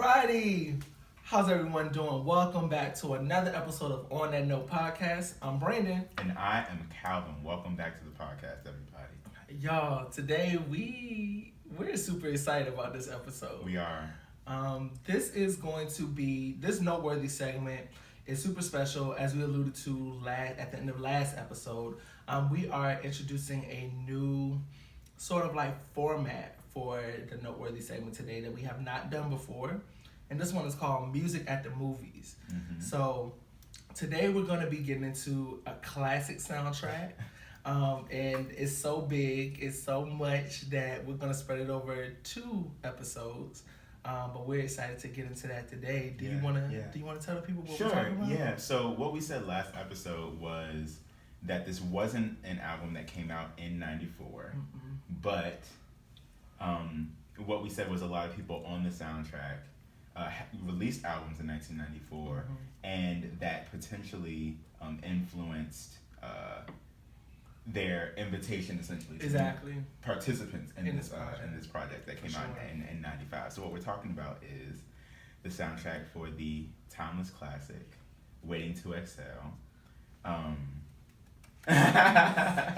Alrighty. How's everyone doing? Welcome back to another episode of On That Note podcast. I'm Brandon. And I am Calvin. Welcome back to the podcast, everybody. Y'all, today we're super excited about this episode. We are. This is going to be, this noteworthy segment is super special. As we alluded to at the end of last episode, we are introducing a new sort of like format for the noteworthy segment today that we have not done before. And this one is called Music at the Movies. Mm-hmm. So today we're going to be getting into a classic soundtrack. And it's so big, it's so much that we're going to spread it over 2 episodes. But we're excited to get into that today. Do you want to tell the people what we're talking about? Yeah. So what we said last episode was that this wasn't an album that came out in 94, but what we said was a lot of people on the soundtrack released albums in 1994, and that potentially influenced their invitation essentially to participants in this project that came out in 95. So what we're talking about is the soundtrack for the timeless classic Waiting to Exhale.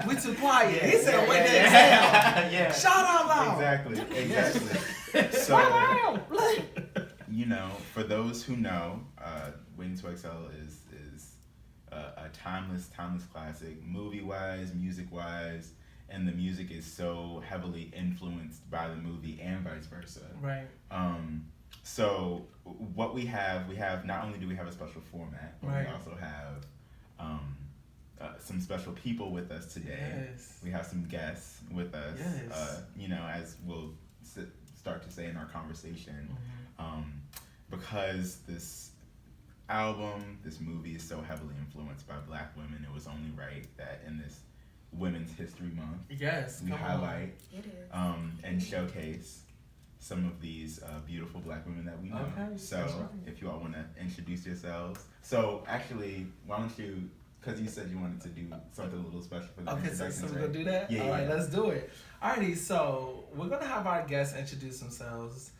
We too quiet. He said wait to exhale. Yeah. Shout out loud. Exactly. So for those who know, Waiting to Exhale is a timeless classic, movie-wise, music-wise, and the music is so heavily influenced by the movie and vice versa. Right. So what we have not only do we have a special format, but we also have some special people with us today. Yes. We have some guests with us. Yes. As we'll start to say in our conversation, because this album, this movie is so heavily influenced by Black women, it was only right that in this Women's History Month, we highlight and showcase some of these beautiful Black women that we know. Okay, so if you all want to introduce yourselves. So actually, why don't you, because you said you wanted to do something a little special for the introductions, so we're going to do that? Yeah. All right, let's do it. Alrighty, so we're going to have our guests introduce themselves.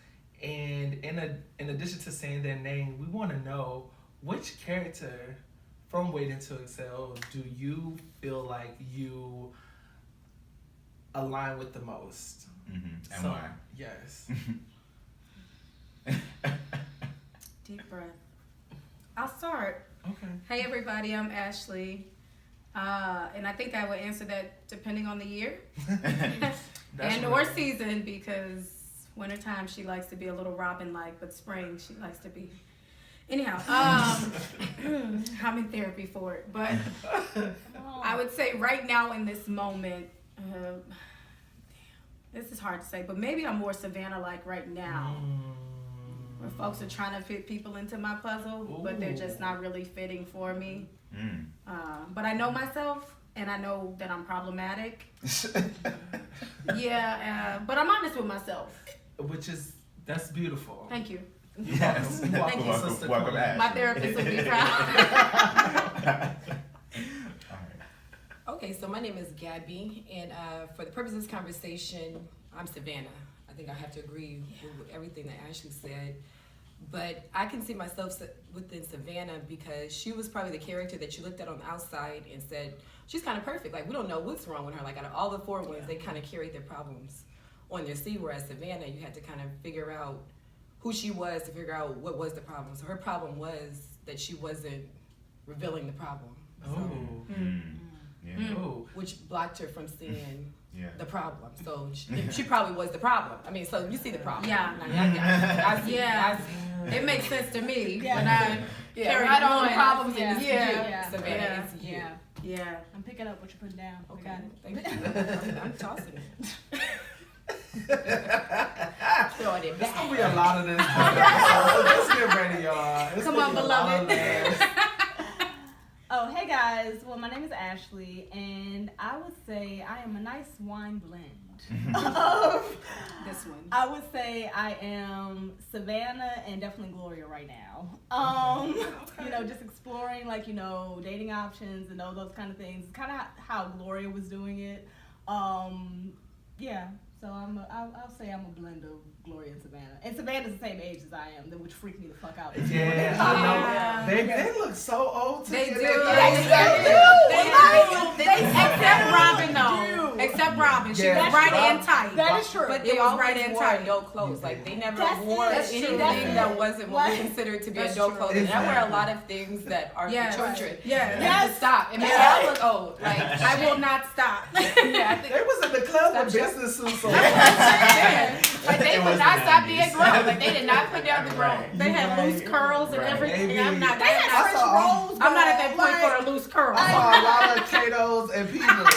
And in addition to saying their name, we want to know which character from Waiting to Exhale do you feel like you align with the most? And why? Yes. Deep breath. I'll start. Okay. Hey everybody, I'm Ashley. And I think I would answer that depending on the year or season, because wintertime she likes to be a little Robin-like, but spring she likes to be. Anyhow, I'm in therapy for it, but I would say right now in this moment, this is hard to say, but maybe I'm more Savannah-like right now, where folks are trying to fit people into my puzzle, but they're just not really fitting for me. But I know myself, and I know that I'm problematic. But I'm honest with myself. That's beautiful. Thank you. Yes. Welcome back. My therapist will be proud. Okay, so my name is Gabby, and for the purpose of this conversation, I'm Savannah. I think I have to agree with everything that Ashley said, but I can see myself within Savannah because she was probably the character that you looked at on the outside and said, she's kind of perfect. Like, we don't know what's wrong with her. Like, out of all the 4 ones, they kind of carried their problems on their sleeve, whereas Savannah, you had to kind of figure out who she was to figure out what was the problem. So her problem was that she wasn't revealing the problem. Which blocked her from seeing the problem. So she probably was the problem. I mean, so you see the problem. I see. It makes sense to me when I carry all the problems in this Savannah, it's you. Yeah. I'm picking up what you're putting down. Okay. Thank you. I'm tossing it. There's gonna be a lot of this. So let's get ready, y'all. Come on, beloved. Oh, hey guys. Well, my name is Ashley, and I would say I am a nice wine blend. This one. I would say I am Savannah and definitely Gloria right now. Just exploring dating options and all those kind of things. It's kind of how Gloria was doing it. So I'll say I'm a blend of Gloria and Savannah. And Savannah's the same age as I am, which freaked me the fuck out. Yeah, I know. They look so old to They me. do. Except Robin though. Except Robin, she Yeah, was right Rob- and tight. That is true. But They it was always right and wore tight. adult clothes. Like they never That's wore it. That's anything true. that wasn't what we What? considered to be That's adult true. clothing. And I wear a Exactly. lot of things that are Yes. for children. Yes. And I have to stop. And maybe I look old. Like I will not stop. yeah, I think They was in the club with Stop business suits on. like they It would was not the stop 90s. being grown. Like they did not put down the grown. Right. They had loose curls and Right. everything. Maybe. I'm not. They had I French saw- rolls. I'm not at that point like, for a loose curl. I saw a lot of Katos and Peebles.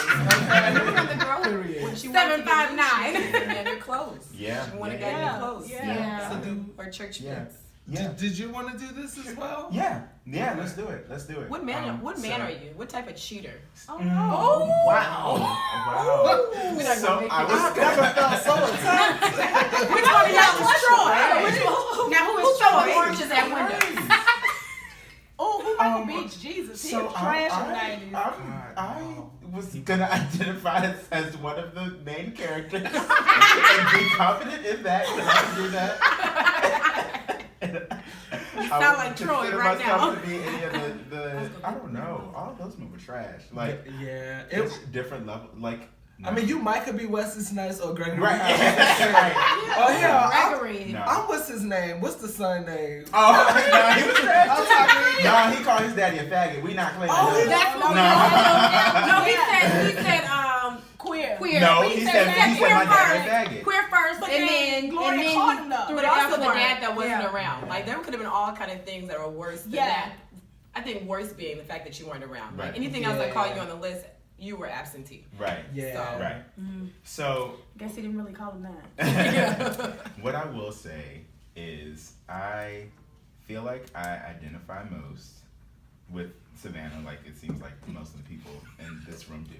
And remember the girl Period. when she wanted to get 7'5'9". new, she had her clothes. Yeah. She wanted to Yeah. get new clothes. Yeah. So do- Or church Yeah. fits. Yeah. Did you want to do this as well? Yeah. Let's do it. Let's do it. What man? So- Are you? What type of cheater? Oh, Mm. no. Wow. Wow. We're not So gonna make I it. was I've never felt so attacked. Which one of y'all was Troy? Right. Now who Who is throwing Troy? oranges at windows? Oh, who Michael Beach? Jesus, he So was trash in the 90s. I was gonna identify as one of the main characters and be confident in that. Cause I can do that. You sound like Troy right now. To be any of the I don't know. All of those movies were trash. Like yeah, it's different level. Like I mean, you might could be Wesley Snipes or Gregory. right. Hines. Right. Oh yeah, Gregory. No. I'm what's his name? What's the son name? Oh no, he was trash. I'm talking- No, he called his daddy a faggot. We not claiming Oh, that. That's what No. No, he said Queer. queer. No, He he said said my queer daddy a first. faggot. Queer first, But and then then Gloria caught him, though. threw But the also F the word. dad that wasn't Yeah. around. Like there could have been all kind of things that are worse than Yeah. that. I think worse being the fact that you weren't around. Like Right. anything else I call Yeah. you on the list, you were absentee. Right. Yeah. So- Right. Mm. So Guess he didn't really call him that. what I will say is I feel like I identify most with Savannah, like it seems like most of the people in this room do.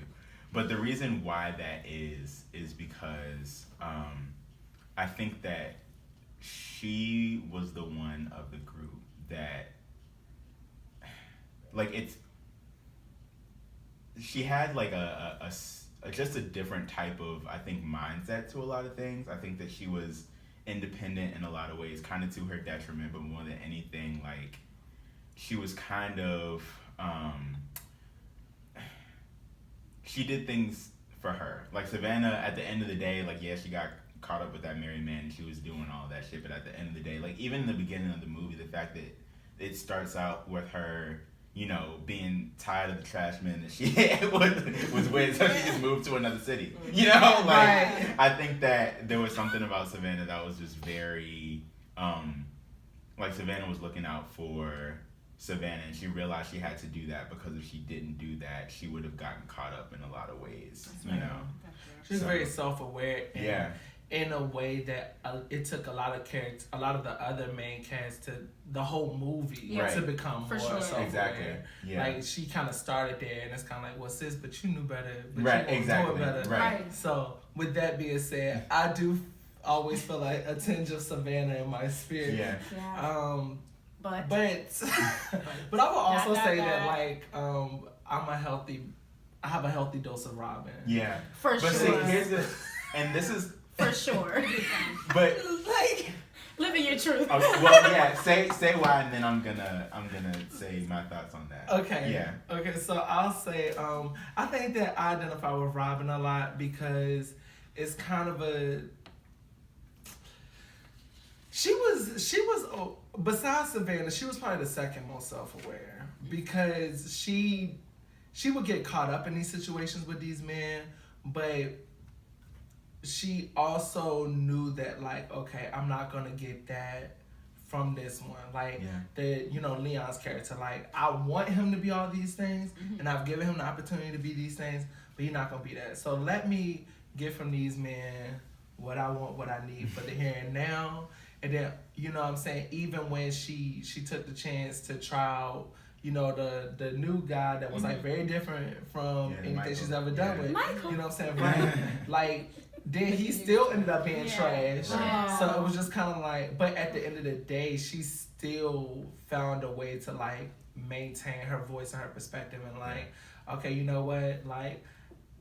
But the reason why that is because I think that she was the one of the group that, like, she had like just a different type of, I think, mindset to a lot of things. I think that she was independent in a lot of ways, kind of to her detriment, but more than anything, like, she was kind of, she did things for her. Like, Savannah, at the end of the day, like, yeah, she got caught up with that married man and she was doing all that shit, but at the end of the day, like, even in the beginning of the movie, the fact that it starts out with her, you know, being tired of the trash men that she was with, so she just moved to another city. You know, like, Right. I think that there was something about Savannah that was just very, like, Savannah was looking out for Savannah, and she realized she had to do that because if she didn't do that, she would have gotten caught up in a lot of ways. You know, She's So- very self-aware. And yeah, in a way that it took a lot of the other main cast to the whole movie Yeah. to become For more sure. self-aware. exactly. Yeah, Like, she kind of started there, and it's kind of like, well, sis, but you knew better. But right, you won't exactly, know better. right. So, with that being said, I do always feel like a tinge of Savannah in my spirit. Yeah, Yeah. But But but I will also Dot, say dot, that, dot. like, I have a healthy dose of Robin. yeah. for But see, sure. here's the, and this is, For sure. but Like, Living your truth. okay, well, yeah. Say why, and then I'm gonna say my thoughts on that. okay. Yeah. Okay, so I'll say, I think that I identify with Robin a lot because it's kind of a. She was besides Savannah, she was probably the second most self-aware because she would get caught up in these situations with these men, but she also knew that, like, okay, I'm not gonna get that from this one. Like, Leon's character, like, I want him to be all these things, and I've given him the opportunity to be these things, but he's not gonna be that. So let me get from these men what I want, what I need for the here and now. And then, you know what I'm saying, even when she took the chance to try out, you know, the new guy that was, like, very different from anything Michael. she's ever done with. Michael. You know what I'm saying? Right? Like, then he still ended up being Yeah. trash. Right. So it was just kind of like, but at the end of the day, she still found a way to, like, maintain her voice and her perspective and, like, okay, you know what? Like,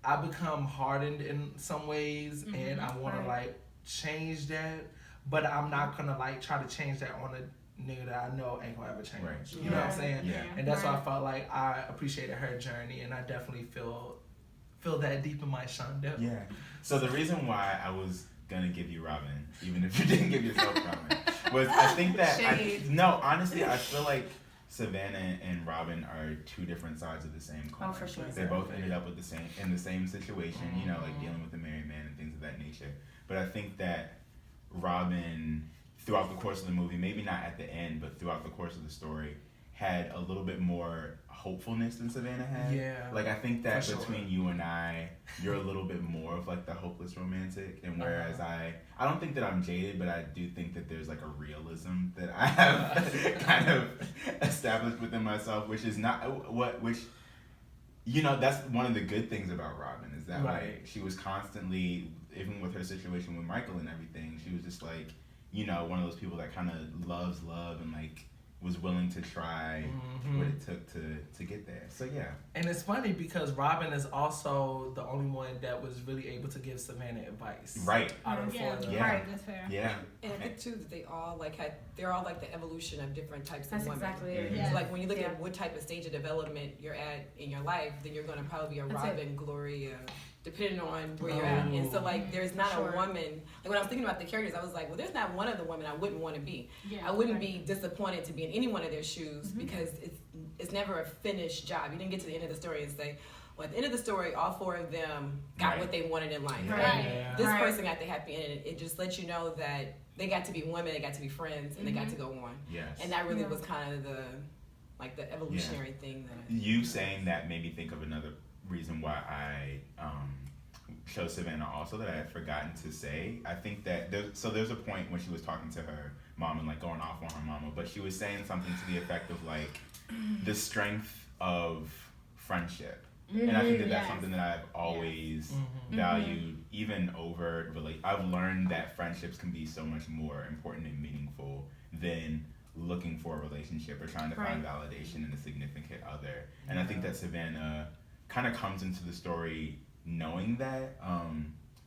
I become hardened in some ways, and I want to Right. like change that, but I'm not gonna like try to change that on a nigga that I know ain't gonna ever change. Right. You know what I'm saying? Yeah. And that's why I Right. felt like I appreciated her journey, and I definitely feel that deep in my Shonda. Yeah. So the reason why I was gonna give you Robin, even if you didn't give yourself Robin, was I think that Shade. no, honestly, I feel like Savannah and Robin are two different sides of the same coin. Oh, for sure. They both ended up with in the same situation, you know, like dealing with a married man and things of that nature. But I think that Robin, throughout the course of the movie, maybe not at the end, but throughout the course of the story, had a little bit more hopefulness than Savannah had. Yeah. Like I think that For sure. between you and I, you're a little bit more of like the hopeless romantic, and whereas I don't think that I'm jaded, but I do think that there's like a realism that I have kind of established within myself, which is not which you know, that's one of the good things about Robin is that Right. like she was constantly, even with her situation with Michael and everything, she was just like, you know, one of those people that kind of loves love and like was willing to try what it took to get there. So yeah. And it's funny because Robin is also the only one that was really able to give Savannah advice. Right. Out of Yeah, all the- Yeah. right, that's fair. Yeah. And I think too that they're all like the evolution of different types That's of women. exactly it. Yeah. So like when you look Yeah. at what type of stage of development you're at in your life, then you're gonna probably be a That's it. Robin, Gloria, depending on where you're at. And so like there's not Sure. a woman, like when I was thinking about the characters, I was like, well, there's not one of the women I wouldn't want to be. Yeah, I wouldn't right. be disappointed to be in any one of their shoes because it's never a finished job. You didn't get to the end of the story and say, well, at the end of the story, all four of them got Right. what they wanted in life. Right. And Yeah. this Right. person got the happy end. It just lets you know that they got to be women, they got to be friends, and they got to go on. Yes. And that really Yeah. was kind of the evolutionary thing that You saying that made me think of another reason why I chose Savannah also that I had forgotten to say. I think that there's a point when she was talking to her mom and like going off on her mama, but she was saying something to the effect of like the strength of friendship. And I think that that's Yes. something that I've always valued, even over I've learned that friendships can be so much more important and meaningful than looking for a relationship or trying to find validation in a significant other. And I think that Savannah kind of comes into the story knowing that,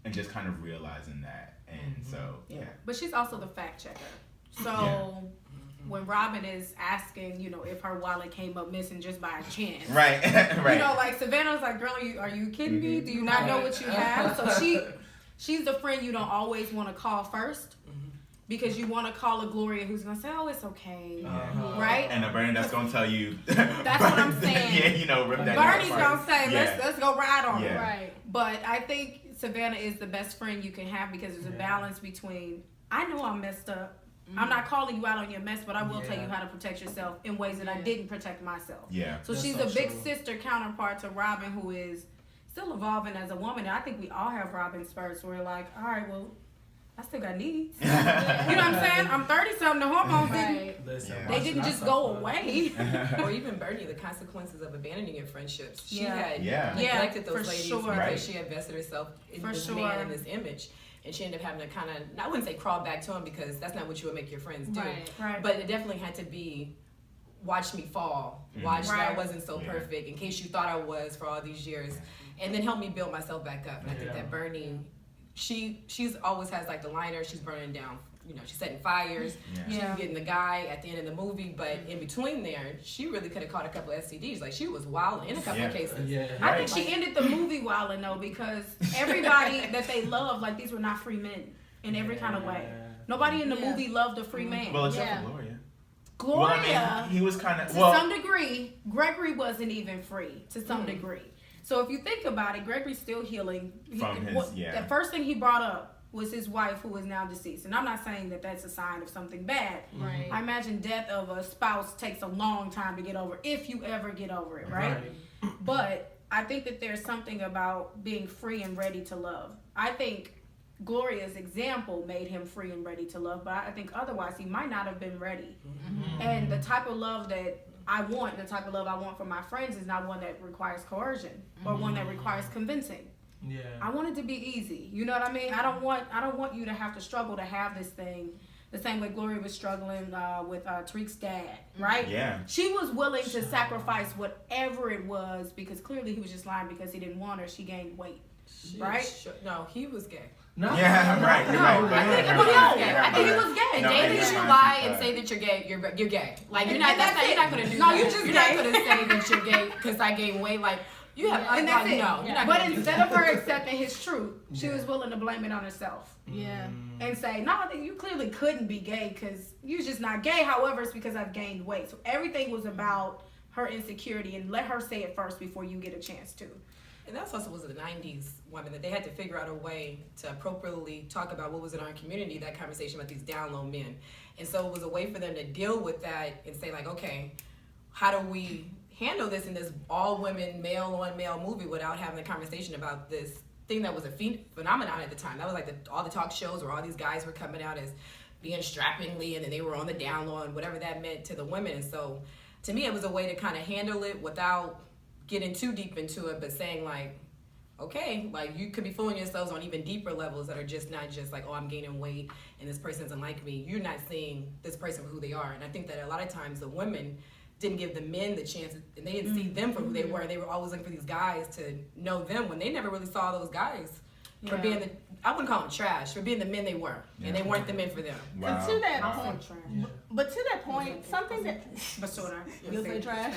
and just kind of realizing that. And so, yeah. But she's also the fact checker. So Yeah. when Robin is asking, you know, if her wallet came up missing just by a chance. Right, right. You know, like Savannah's like, girl, are you kidding me? Do you not know what you have? So she's the friend you don't always want to call first. Because you want to call a Gloria who's going to say, oh, it's okay. Right? And a Bernie that's going to tell you. That's what I'm saying. Yeah, you know, rip that Bernie's apart. going to say, Yeah. let's go ride on it. Yeah. Right. But I think Savannah is the best friend you can have because there's a balance between, I know I'm messed up. I'm not calling you out on your mess, but I will tell you how to protect yourself in ways that I didn't protect myself. Yeah. So That's she's so a big true. sister counterpart to Robin, who is still evolving as a woman. And I think we all have Robin spurts where we're like, all right, well, I still got needs. You know what I'm saying? I'm 30-something. The hormones didn't. Right. Listen, Yeah. They why didn't should I just go suffer? away. or even Bernie, the consequences of abandoning your friendships. She Yeah. had Yeah. neglected Yeah, those for ladies sure. because Right. she invested herself in For this sure. man and this image. And she ended up having to kind of, I wouldn't say crawl back to him because that's not what you would make your friends do. Right. Right. But it definitely had to be, watch me fall. Watch that I Right. wasn't so Yeah. perfect in case you thought I was for all these years. And then help me build myself back up. And I think Yeah. that Bernie, she's always has like the liner, she's burning down, you know, she's setting fires. Yeah. Yeah. She's getting the guy at the end of the movie, but in between there, she really could have caught a couple of STDs. Like she was wild in a couple of Yeah. cases. Yeah. I think she ended the movie wilding though because everybody that they loved, like these were not free men in every kind of way. Nobody in the Yeah. movie loved a free man. Well, except Yeah. for Gloria. Gloria, Well, I mean, he was kind of to some degree, Gregory wasn't even free to some degree. So if you think about it, Gregory's still healing. From his- yeah. The first thing he brought up was his wife who is now deceased. And I'm not saying that that's a sign of something bad. Right. I imagine death of a spouse takes a long time to get over if you ever get over it, right? But I think that there's something about being free and ready to love. I think Gloria's example made him free and ready to love, but I think otherwise he might not have been ready. And the type of love that I want, the type of love I want from my friends is not one that requires coercion or one that requires convincing. Yeah. I want it to be easy. You know what I mean? I don't want you to have to struggle to have this thing The same way Gloria was struggling with Tariq's dad, right? Yeah. She was willing to sacrifice whatever it was because clearly he was just lying because he didn't want her. She gained weight, right? No, he was gay. No, Yeah, no, right, no, you're right. no, I think, no, he was gay. I think he No, was gay. no, Dating it's you fine, lie it's and fine. say that you're gay, you're gay. Like you're And not. that's You're it. not gonna do No, that. you just You're not gay. gonna say that you're gay because I gained weight. Like you have. And that's it. No, you're not But gonna do instead that. of her accepting his truth, she was willing to blame it on herself Yeah. and say, "No, you clearly couldn't be gay because you're just not gay. However, it's because I've gained weight." So everything was about her insecurity, and let her say it first before you get a chance to. And that's also was the 90s women that they had to figure out a way to appropriately talk about what was in our community, that conversation about these down low men. And so it was a way for them to deal with that and say like, okay, how do we handle this in this all women male on male movie without having a conversation about this thing that was a phenomenon at the time. That was like all the talk shows where all these guys were coming out as being strappingly and then they were on the down low and whatever that meant to the women. And so to me it was a way to kind of handle it without getting too deep into it, but saying like, okay, like you could be fooling yourselves on even deeper levels that are just not just like, oh, I'm gaining weight and this person doesn't like me. You're not seeing this person for who they are. And I think that a lot of times the women didn't give the men the chance, and they didn't see them for who they were. They were always looking for these guys to know them when they never really saw those guys for being the, I wouldn't call them trash, for being the men they were. And they weren't the men for them. Wow. And to that Wow. point, but to that point, something that But sort of. you'll say trash.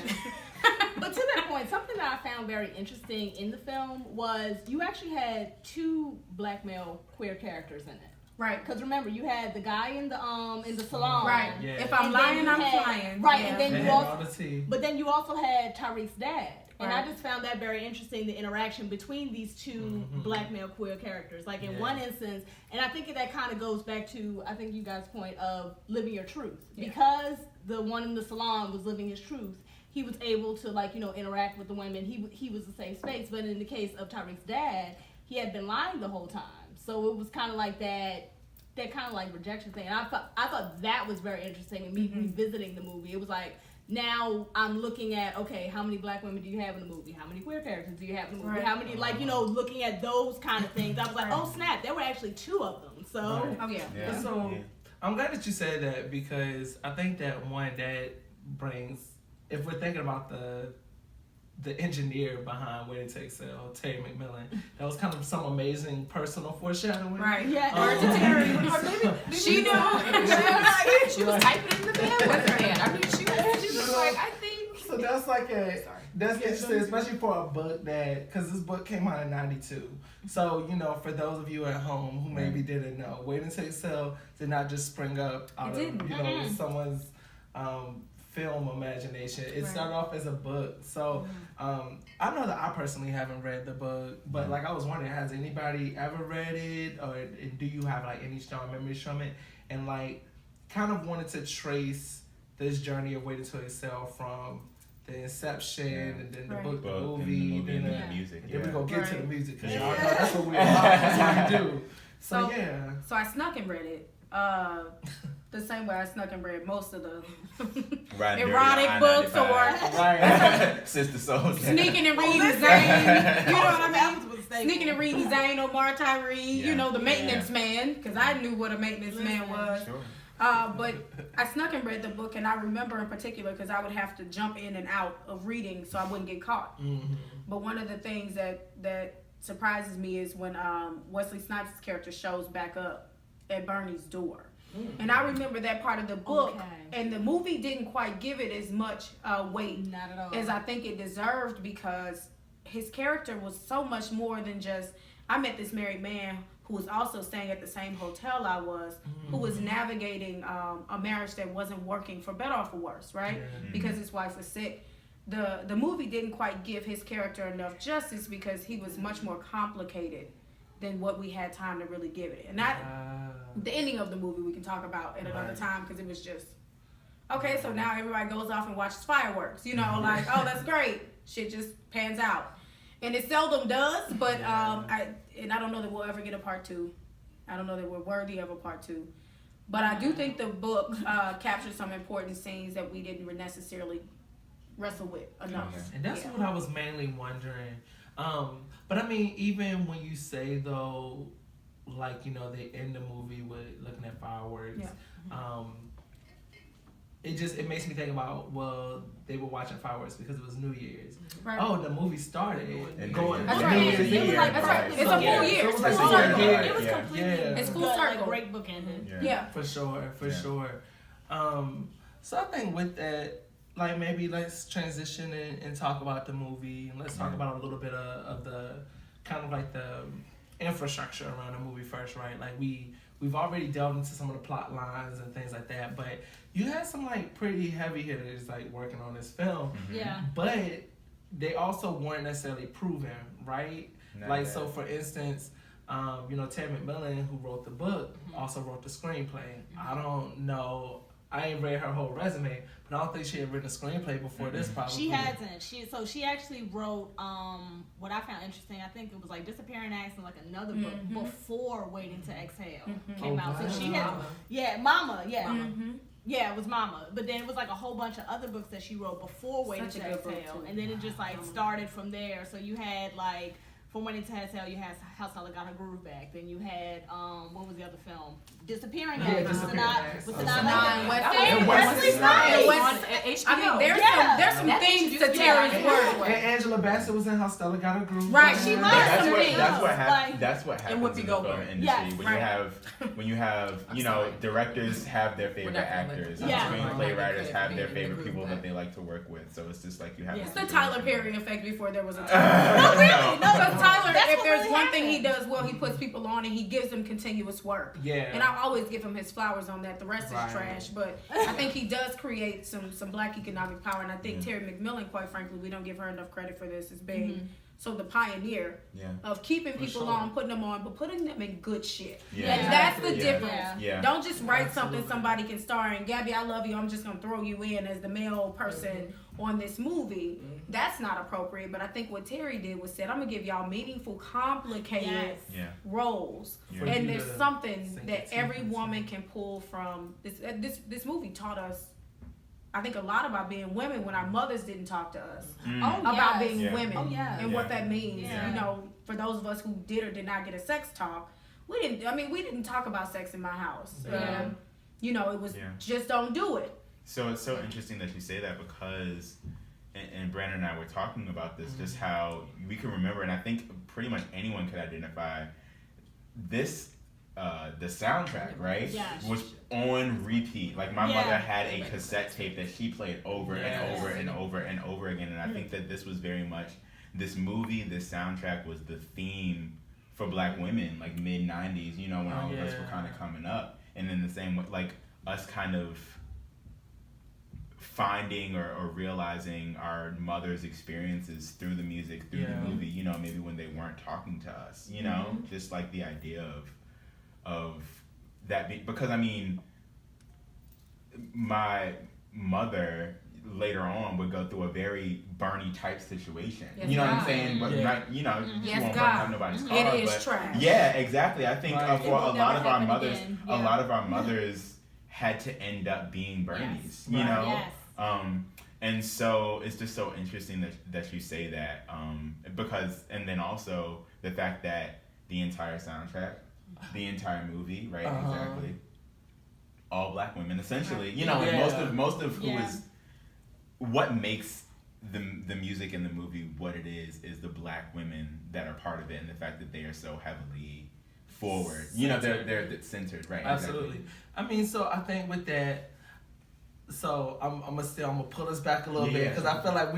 But to that point, something that I found very interesting in the film was you actually had two black male queer characters in it. Right. Because remember, you had the guy in the salon. Right. Yeah. If I'm And then lying, you I'm had- flying. right, Yeah. and then They you had also, all the tea. but then you also had Tariq's dad. And I Right. just found that very interesting, the interaction between these two black male queer characters. Like in one instance, and I think that kind of goes back to, I think you guys' point of living your truth. Yeah. Because the one in the salon was living his truth, he was able to interact with the women. He was a safe space. But in the case of Tariq's dad, he had been lying the whole time. So it was kind of like that kind of like rejection thing. And I thought that was very interesting in me revisiting the movie. It was like, now I'm looking at, okay, how many black women do you have in the movie? How many queer characters do you have in the movie? Right. How many, looking at those kind of things. I was like, oh snap, there were actually two of them. So, Right. Oh, yeah. Yeah. So Yeah. I'm glad that you said that because I think that brings, if we're thinking about the engineer behind Waiting to Excel, Terry McMillan, that was kind of some amazing personal foreshadowing. Right. yeah. Um, Or maybe She knew. she was typing in the bed with her hand. I mean, she was like, I think. So that's like Sorry. that's interesting, especially for a book because this book came out in '92. So for those of you at home who maybe didn't know, Waiting to Excel did not just spring up out of didn't. someone's film imagination. It Right. started off as a book. So I know that I personally haven't read the book, but I was wondering, has anybody ever read it, or do you have any strong memories from it? And kind of wanted to trace this journey of Waiting to Excel from the inception and then the Right. book, the Book and movie, and then the music. and then we Yeah. gonna get to the Right. music because Yeah. y'all know that's what we about. That's what we do. So yeah. So I snuck and read it. The same way I snuck and read most of the Right, erotic dirty books or I-95. Right. Sister Souls. sneaking and reading listen. Zane. You know what I mean? That was a mistake. Sneaking and reading Zane Omar Tyree. Yeah. You know, the maintenance man, because I knew what a maintenance man was. Sure. But I snuck and read the book, and I remember in particular because I would have to jump in and out of reading so I wouldn't get caught. Mm-hmm. But one of the things that surprises me is when Wesley Snipes' character shows back up at Bernie's door. And I remember that part of the book, Okay. and the movie didn't quite give it as much weight Not at all. as I think it deserved because his character was so much more than just, I met this married man who was also staying at the same hotel I was, who was navigating a marriage that wasn't working for better or for worse, right? Yeah. Because his wife was sick. The movie didn't quite give his character enough justice because he was much more complicated than what we had time to really give it. And that the ending of the movie we can talk about at another time because it was just okay. So now everybody goes off and watches fireworks. Oh, that's great. Shit just pans out, and it seldom does. But I don't know that we'll ever get a part 2. I don't know that we're worthy of a part 2. But I do think the book captured some important scenes that we didn't necessarily wrestle with enough. Okay. And that's Yeah. what I was mainly wondering. But I mean, even when you say though, like they end the movie with looking at fireworks. Yeah. It makes me think about, well, they were watching fireworks because it was New Year's. Right. Oh, the movie started going. That's New right. Year's It was Eve. like, that's right. It's a full year. So it was like It's a full full circle. year. It was Yeah. completely It's full good, circle. like, great book ending. Yeah. For sure. Yeah. So I think with that, like maybe let's transition and talk about the movie. And let's talk about a little bit of the kind of like the infrastructure around the movie first, right? Like we've already delved into some of the plot lines and things like that, but you had some like pretty heavy hitters like working on this film, Yeah. but they also weren't necessarily proven, right? Not like yet. so, for instance, Terry McMillan, who wrote the book, also wrote the screenplay. I don't know. I ain't read her whole resume, but I don't think she had written a screenplay before this. Probably She hasn't. She actually wrote what I found interesting. I think it was like Disappearing Acts and like another book before Waiting to Exhale came out. So she had Mama. Yeah, it was Mama. But then it was like a whole bunch of other books that she wrote before Waiting Such to a good book, Exhale, too. and then it just like started from there. So you had like. From Waiting to Exhale, you had How Stella Got Her Groove Back. Then you had what was the other film? Disappearing Acts. Disappearing Acts. With Sanaa Sanaa Wesley Snipes. Snipes. I mean, there's some That things introduced to me Terry's to work And with. Angela Bassett was in How Stella Got Her Groove. Right, she Back. was. That's some what things. Like- that's what happens Whoopi in the Goldberg. film industry Yes, when you have I'm sorry. directors have their favorite not gonna let actors, them- and Yeah. screenplay writers have their Being in the favorite group, people right. that they like to work with. So it's just like you have. Yeah. It's this the Tyler situation. Perry effect before there was a No, Tyler. really? No, because Tyler, That's if what there's really one thing he happened. does well, he puts people on and he gives them continuous work. Yeah. And I always give him his flowers on that. The rest Right. is trash. But I think he does create some black economic power. And I think Terry McMillan, quite frankly, we don't give her enough credit for this as being so the pioneer Yeah. of keeping people sure. on, putting them on, but putting them in good shit. Yeah. And that's the Yeah. difference. Yeah. Yeah. Don't just write Absolutely. something somebody can star in. Gabby, I love you. I'm just gonna throw you in as the male person on this movie. That's not appropriate. But I think what Terry did was said, I'm gonna give y'all meaningful, complicated Yes. Yeah. roles, Yeah. For and you there's to something sink that your every teeth into. woman can pull from. This movie taught us, I think, a lot about being women when our mothers didn't talk to us Oh, about yes. being Yeah. women Oh, yes. and Yeah. what that means. Yeah. You know, for those of us who did or did not get a sex talk, we didn't talk about sex in my house. Yeah. You know, it was Yeah. just don't do it. So it's so interesting that you say that because, and Brandon and I were talking about this, just how we can remember, and I think pretty much anyone could identify this. The soundtrack, right, Yes. was on repeat. Like my Yeah. mother had a cassette tape that she played over Yes. and over and over and over again, and I think that this was very much this movie. This soundtrack was the theme for Black women, like mid '90s. You know, when all of us were Yeah. kind of coming up, and in the same way, like us kind of finding or realizing our mother's experiences through the music, through Yeah. the movie, you know, maybe when they weren't talking to us, you know, just like the idea of that because I mean, my mother later on would go through a very Bernie type situation. Yes, you know what I'm God. saying? But Yeah. not, you know, she Yes, won't God. have nobody's car. It is but trash. yeah, exactly. I think Right. for It will a lot never of our happen mothers, again. a Yeah. lot of our mothers had to end up being Bernies. You Right. know. Yes. And so it's just so interesting that you say that because and then also the fact that the entire soundtrack, the entire movie, right? Uh-huh. Exactly. All Black women, essentially. You know, Yeah. and most of who Yeah. is what makes the music in the movie what it is the Black women that are part of it, and the fact that they are so heavily forward. You know, they're centered, right? Absolutely. Exactly. I mean, so I think with that, so I'm gonna pull us back a little bit Yeah. because I feel like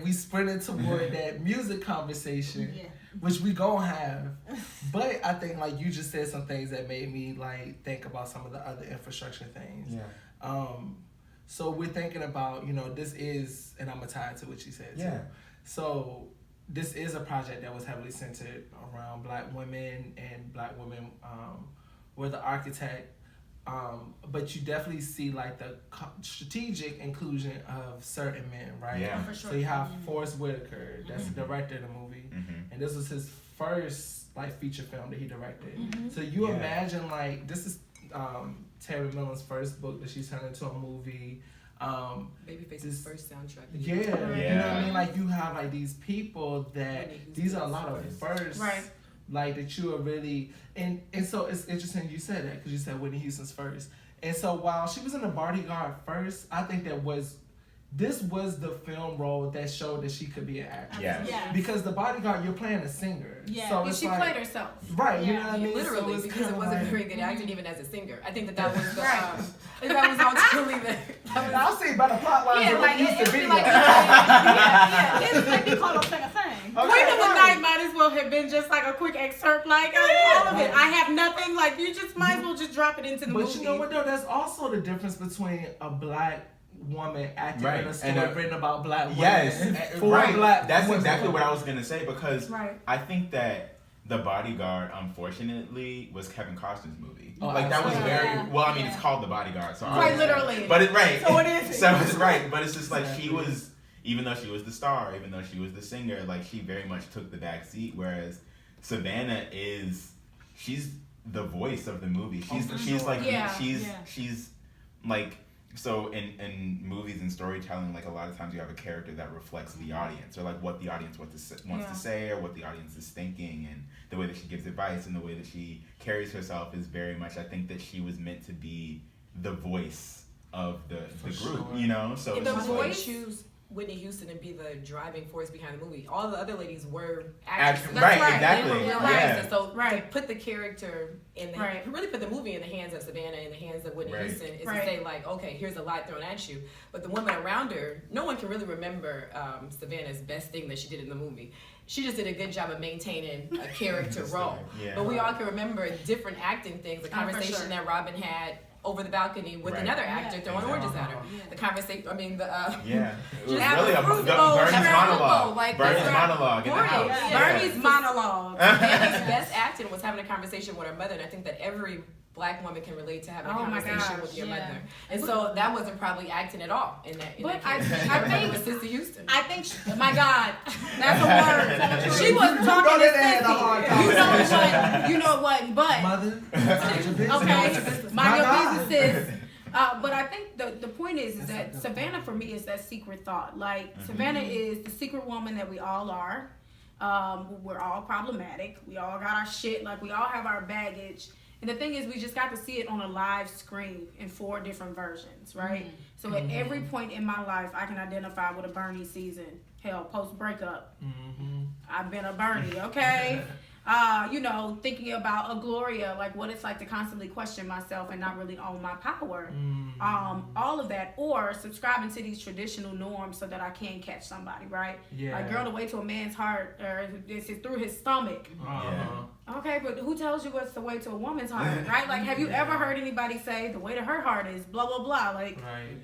we sprinted toward that music conversation, Yeah. which we gonna have. But I think like you just said some things that made me like think about some of the other infrastructure things. Yeah. So we're thinking about, this is, and I'm gonna tie it to what you said too. Yeah. So this is a project that was heavily centered around Black women, and Black women were the architect. But you definitely see like the strategic inclusion of certain men, right? Yeah. For sure. So you have Forrest Whitaker, that's the director of the movie, Mm-hmm. and this was his first like feature film that he directed. So you Yeah. imagine like this is Terry Millen's first book that she's turned into a movie. Babyface's This- first soundtrack. Yeah, you know what I Yeah. mean? Like you have like these people that Whitney Houston these are a lot of first. firsts Right. Like that you are really and so it's interesting you said that because you said Whitney Houston's first. And so while she was in The Bodyguard first, I think this was the film role that showed that she could be an actress. Yeah. Because The Bodyguard, you're playing a singer. Yeah. So And it's she like, played herself. Right, you Yeah. know what I mean? Literally, so it's because it kinda wasn't like, very good acting even as a singer. I think that was the Right. that was ultimately the I'll see by the plot lines Yeah, of like, Whitney it Houston would be video. like- Yeah. It was like they called up sing a thing. Okay, Queen of the right. Night might as well have been just like a quick excerpt, like all of it. I have nothing. Like you just might as well just drop it into the But movie. you know what though? That's also the difference between a black woman acting Right, in a story and written about black women. Yes, and for right. black That's women. exactly what I was gonna say because Right. I think that The Bodyguard, unfortunately, was Kevin Costner's movie. Oh, Like that was absolutely. very well. I mean, Yeah. it's called The Bodyguard, so Quite obviously- literally. But it right. So it is. So it's right, but it's just like she Exactly. was, even though she was the star, even though she was the singer, like she very much took the back seat. Whereas Savannah she's the voice of the movie. She's for she's sure. like Yeah. she's like. So in movies and storytelling, like a lot of times you have a character that reflects the audience or like what the audience wants Yeah. to say or what the audience is thinking, and the way that she gives advice and the way that she carries herself is very much. I think that she was meant to be the voice of the group, sure. you know. So If it's the just boy like, choose Whitney Houston and be the driving force behind the movie, all the other ladies were Act- actors. That's right, right. exactly, They were real Right. yeah. actors. And so Right. to put the character in the Right. really put the movie in the hands of Savannah, in the hands of Whitney Right. Houston, is Right. to say like, okay, here's a lot thrown at you, but the women around her, no one can really remember Savannah's best thing that she did in the movie. She just did a good job of maintaining a character role. Yeah. But we all can remember different acting things. The Oh, for conversation sure. that Robin had over the balcony with Right. another actor Yeah. throwing oranges at her. Yeah. The conversation, I mean, the yeah, it was Have really a a fruit bowl, Bernie's have a fruit monologue. bowl, like Bernie's this. monologue in the Right. house. Yeah. Bernie's monologue. Savannah's best acting was having a conversation with her mother, and I think that every black woman can relate to having a Oh my conversation gosh, with your yeah. mother. And so that wasn't probably acting at all in that. But that case. I It think was Sister Houston. I think my God, that's a word. She was You talking know to that had a hard Sissy. time. You know it wasn't. You know it wasn't. But Mother, mind your business. okay, My mind your God. businesses. But I think the point is that Savannah for me is that secret thought. Like Savannah is the secret woman that we all are. We're all problematic. We all got our shit. Like we all have our baggage. And the thing is, we just got to see it on a live screen in 4 different versions, right? So at every point in my life, I can identify with a Bernie season. Hell, post breakup, I've been a Bernie, okay? You know, thinking about a Gloria, like what it's like to constantly question myself and not really own my power. All of that, or subscribing to these traditional norms so that I can catch somebody, right? Yeah. Like, girl, the way to a man's heart, or this is through his stomach. Okay, but who tells you what's the way to a woman's heart, right? Like, have you ever heard anybody say the way to her heart is blah, blah, blah? Like, Right.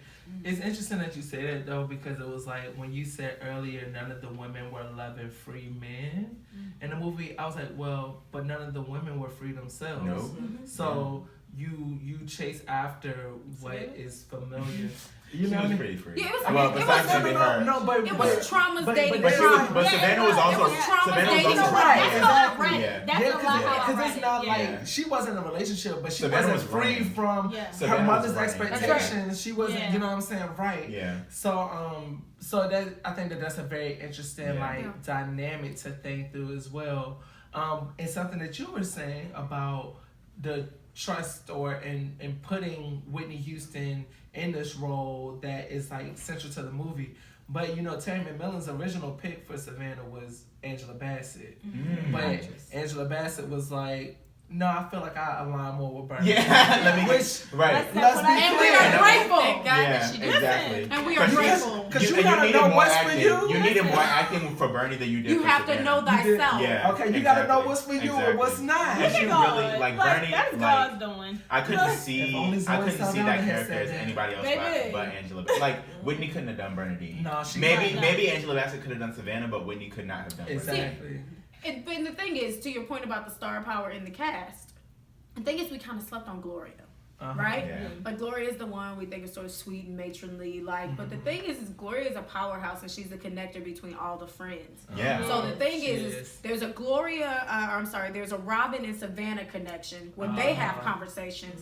It's interesting that you say that though, because it was like when you said earlier none of the women were loving free men in the movie. I was like, well, but none of the women were free themselves. No. So you chase after what is familiar. You She know what I was mean? pretty free. Yeah, it was- well, it was- besides maybe her. No, but it was traumas dating But she trauma. was, but Yeah, Savannah was it also was trauma Savannah was dating also trauma. Right, That's exactly. all right. Yeah. That's Yeah, a lot because already. it's not Yeah. like she wasn't in a relationship, but she Savannah wasn't was free running. from Yeah. her Savannah mother's was running. expectations. She wasn't, Yeah. you know what I'm saying, right? Yeah. So that I think that's a very interesting Yeah. like dynamic to think through as well. And something that you were saying about the trust or in putting Whitney Houston in this role that is like central to the movie. But you know, Terry McMillan's original pick for Savannah was Angela Bassett. But Angela Bassett was like, no, I feel like I align more with Bernie. Yeah. Let me Which right. let's be And we clear. are grateful. Thank God Yeah, that she did. exactly. And we are Because grateful. Because you and gotta needed know more what's for acting. you. You needed more acting for Bernie than you did You for have to Savannah. know thyself. Yeah. Okay, you gotta know exactly. what's for you Exactly. and what's not. And she God. really like Bernie. That's like, God's doing. I couldn't If only see Zoe that Saldana had character said as that. anybody else Baby. but Angela. Like Whitney couldn't have done Bernadine. No, she maybe couldn't. maybe Angela Bassett could have done Savannah, but Whitney could not have done Bernadine. Exactly. And the thing is, to your point about the star power in the cast, the thing is we kind of slept on Gloria, right? Yeah. Like Gloria is the one we think is sort of sweet and matronly, like. But the thing is Gloria is a powerhouse and she's the connector between all the friends. Yeah. So the thing She is is. there's a Gloria, there's a Robin and Savannah connection where they have conversations.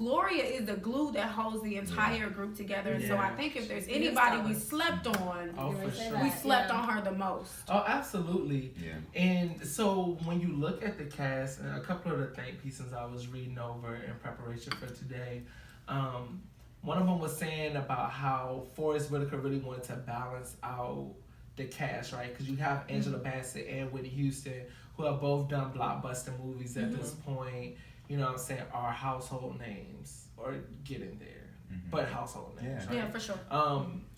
Gloria is the glue that holds the entire group together. And so I think if there's anybody we slept on, for sure. we slept on her the most. Oh, absolutely. Yeah. And so when you look at the cast, and a couple of the think pieces I was reading over in preparation for today, one of them was saying about how Forrest Whitaker really wanted to balance out the cast, right? Because you have Angela Bassett and Whitney Houston, who have both done blockbuster movies at this point. You know what I'm saying? Are household names or getting there, but household names. Yeah. Right? Yeah, for sure.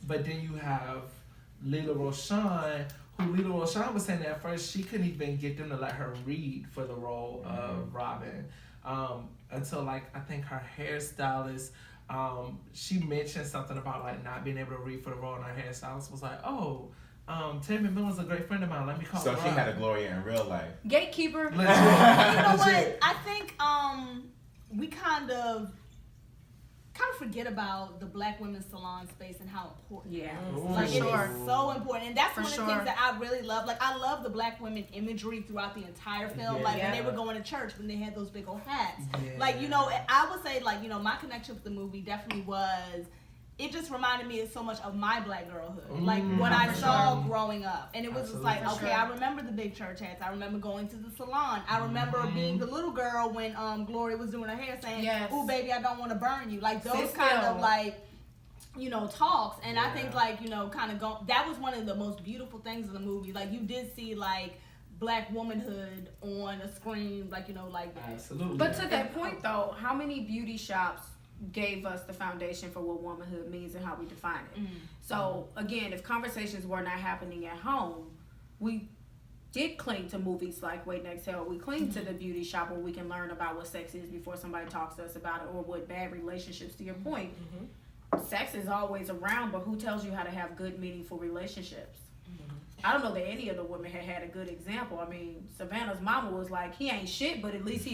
But then you have Lila Rochon, who Lila Rochon was saying that at first she couldn't even get them to let her read for the role of Robin, until like I think her hairstylist. She mentioned something about like not being able to read for the role, and her hairstylist was like, "Oh, Tammy Miller's a great friend of mine. Let me call her." So she had a Gloria in real life. Gatekeeper. Legit. You know what? Legit. I think we kind of forget about the Black women's salon space and how important it is. Ooh. Like, For it sure. is so important, and that's For one of the sure. things that I really love. Like, I love the Black women imagery throughout the entire film. Yeah. Like when they were going to church, when they had those big old hats. Yeah. Like, you know, I would say, like, you know, my connection with the movie definitely was. It just reminded me so much of my Black girlhood, like what I For saw sure. growing up, and it was just Absolutely. like, For okay, sure. I remember the big church hats. I remember going to the salon. I remember being the little girl when Gloria was doing her hair, saying, Yes. "Ooh, baby, I don't want to burn you." Like those Sit kind still. of like, you know, talks. And I think Yeah. like, you know, kind of that was one of the most beautiful things in the movie. Like you did see like Black womanhood on a screen, like, you know, like that. Absolutely. But to that point, though, how many beauty shops gave us the foundation for what womanhood means and how we define it? So, again, if conversations were not happening at home, we did cling to movies like Wait and Exhale. We cling to the beauty shop where we can learn about what sex is before somebody talks to us about it, or what bad relationships, to your point. Sex is always around, but who tells you how to have good, meaningful relationships? I don't know that any of the women had a good example. I mean, Savannah's mama was like, he ain't shit, but at least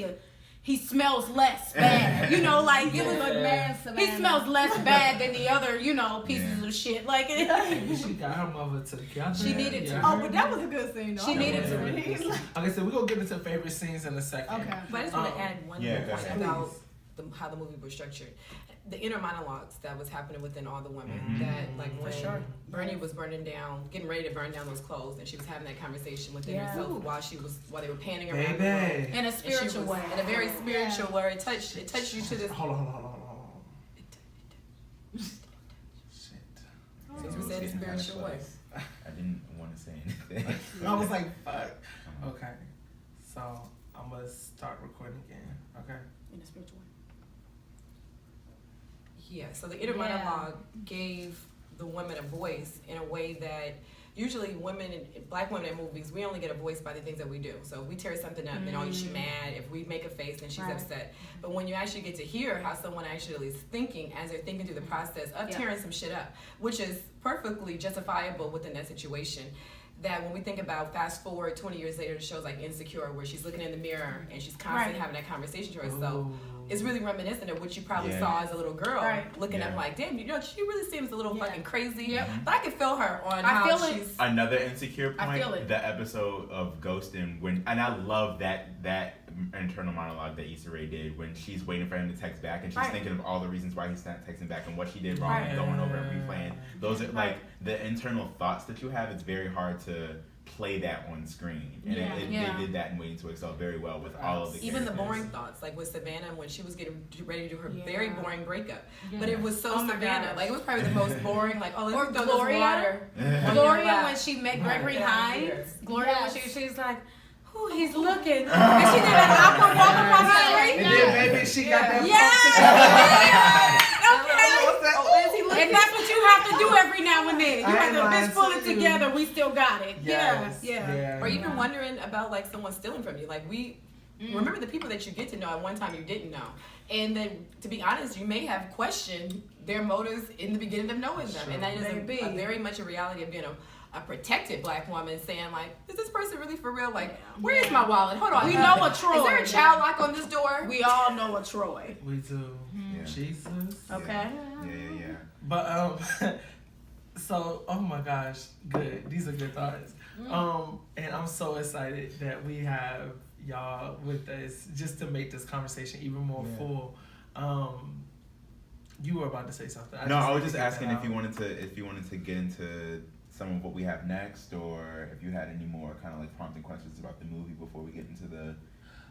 he smells less bad. You know, like it was Good like, man, Savannah. he smells less bad than the other, you know, pieces of shit. Like she got her mother together. She needed to. Oh, but that was a good scene, though. She needed to. Like I said, we're gonna get into favorite scenes in a second. Okay. But I just want to add one Yeah, more go point ahead. about Please. how the movie was structured. The inner monologues that was happening within all the women. That like when sure. Bernie was burning down, getting ready to burn down those clothes, and she was having that conversation within Yeah. herself while they were panning around the room. Baby. In a And she spiritual was way. in a very spiritual way. It touched you to this. Hold on. Shit. Since we said Getting kinda spiritual way. close. I didn't want to say anything. I was like, fuck. Okay. So I'm gonna start recording again. Okay. In a spiritual way. Yeah, so the inner Yeah. monologue gave the women a voice in a way that usually Black women in movies, we only get a voice by the things that we do. So if we tear something up, then she's mad. If we make a face, then she's Right. upset. But when you actually get to hear how someone actually is thinking as they're thinking through the process of Yeah. tearing some shit up, which is perfectly justifiable within that situation. That when we think about fast forward 20 years later to shows like Insecure, where she's looking in the mirror and she's constantly Right. having that conversation to herself, Ooh. it's really reminiscent of what you probably Yeah. saw as a little girl, Right. looking up Yeah. like, damn, you know, she really seems a little Yeah. fucking crazy. Yep. But I can feel her on I how feel it. she's. Another insecure I point, feel it. the episode of Ghostin' and I love that internal monologue that Issa Rae did when she's waiting for him to text back and she's Right. thinking of all the reasons why he's not texting back and what she did wrong Right. and going over and replaying. Those are like Right. the internal thoughts that you have. It's very hard to play that on screen, and Yeah. Yeah. they did that in Waiting to Excel very well with all of the Even the characters. boring thoughts, like with Savannah when she was getting ready to do her Yeah. very boring breakup. Yeah. But it was so Oh my Savannah. gosh. Like it was probably the most boring, like, oh, Or let me throw Gloria. this water. on your Gloria, lap. when she met Gregory Yeah. Hines, Gloria, Yes. when she's like, "Ooh, he's looking," and she did an awkward walk across the street. And then baby, she got that Yes! Okay. Oh, is he looking? And that's what you have to do every now and then. You I have ain't to lying bitch pull to it you. together. We still got it. Yes. Yeah. Or even wondering about like someone stealing from you. Like remember the people that you get to know at one time you didn't know. And then to be honest, you may have questioned their motives in the beginning of knowing them. Sure. And that is Maybe. a very much a reality of being a protected Black woman saying like, is this person really for real? Like, where is my wallet? Hold on. We know a Troy. Is there a child lock on this door? We all know a Troy. We do. Yeah. Jesus. Okay. Yeah. But so oh my gosh, good. These are good thoughts. And I'm so excited that we have y'all with us just to make this conversation even more full. You were about to say something. I was just asking if you wanted to get into some of what we have next, or if you had any more kind of like prompting questions about the movie before we get into the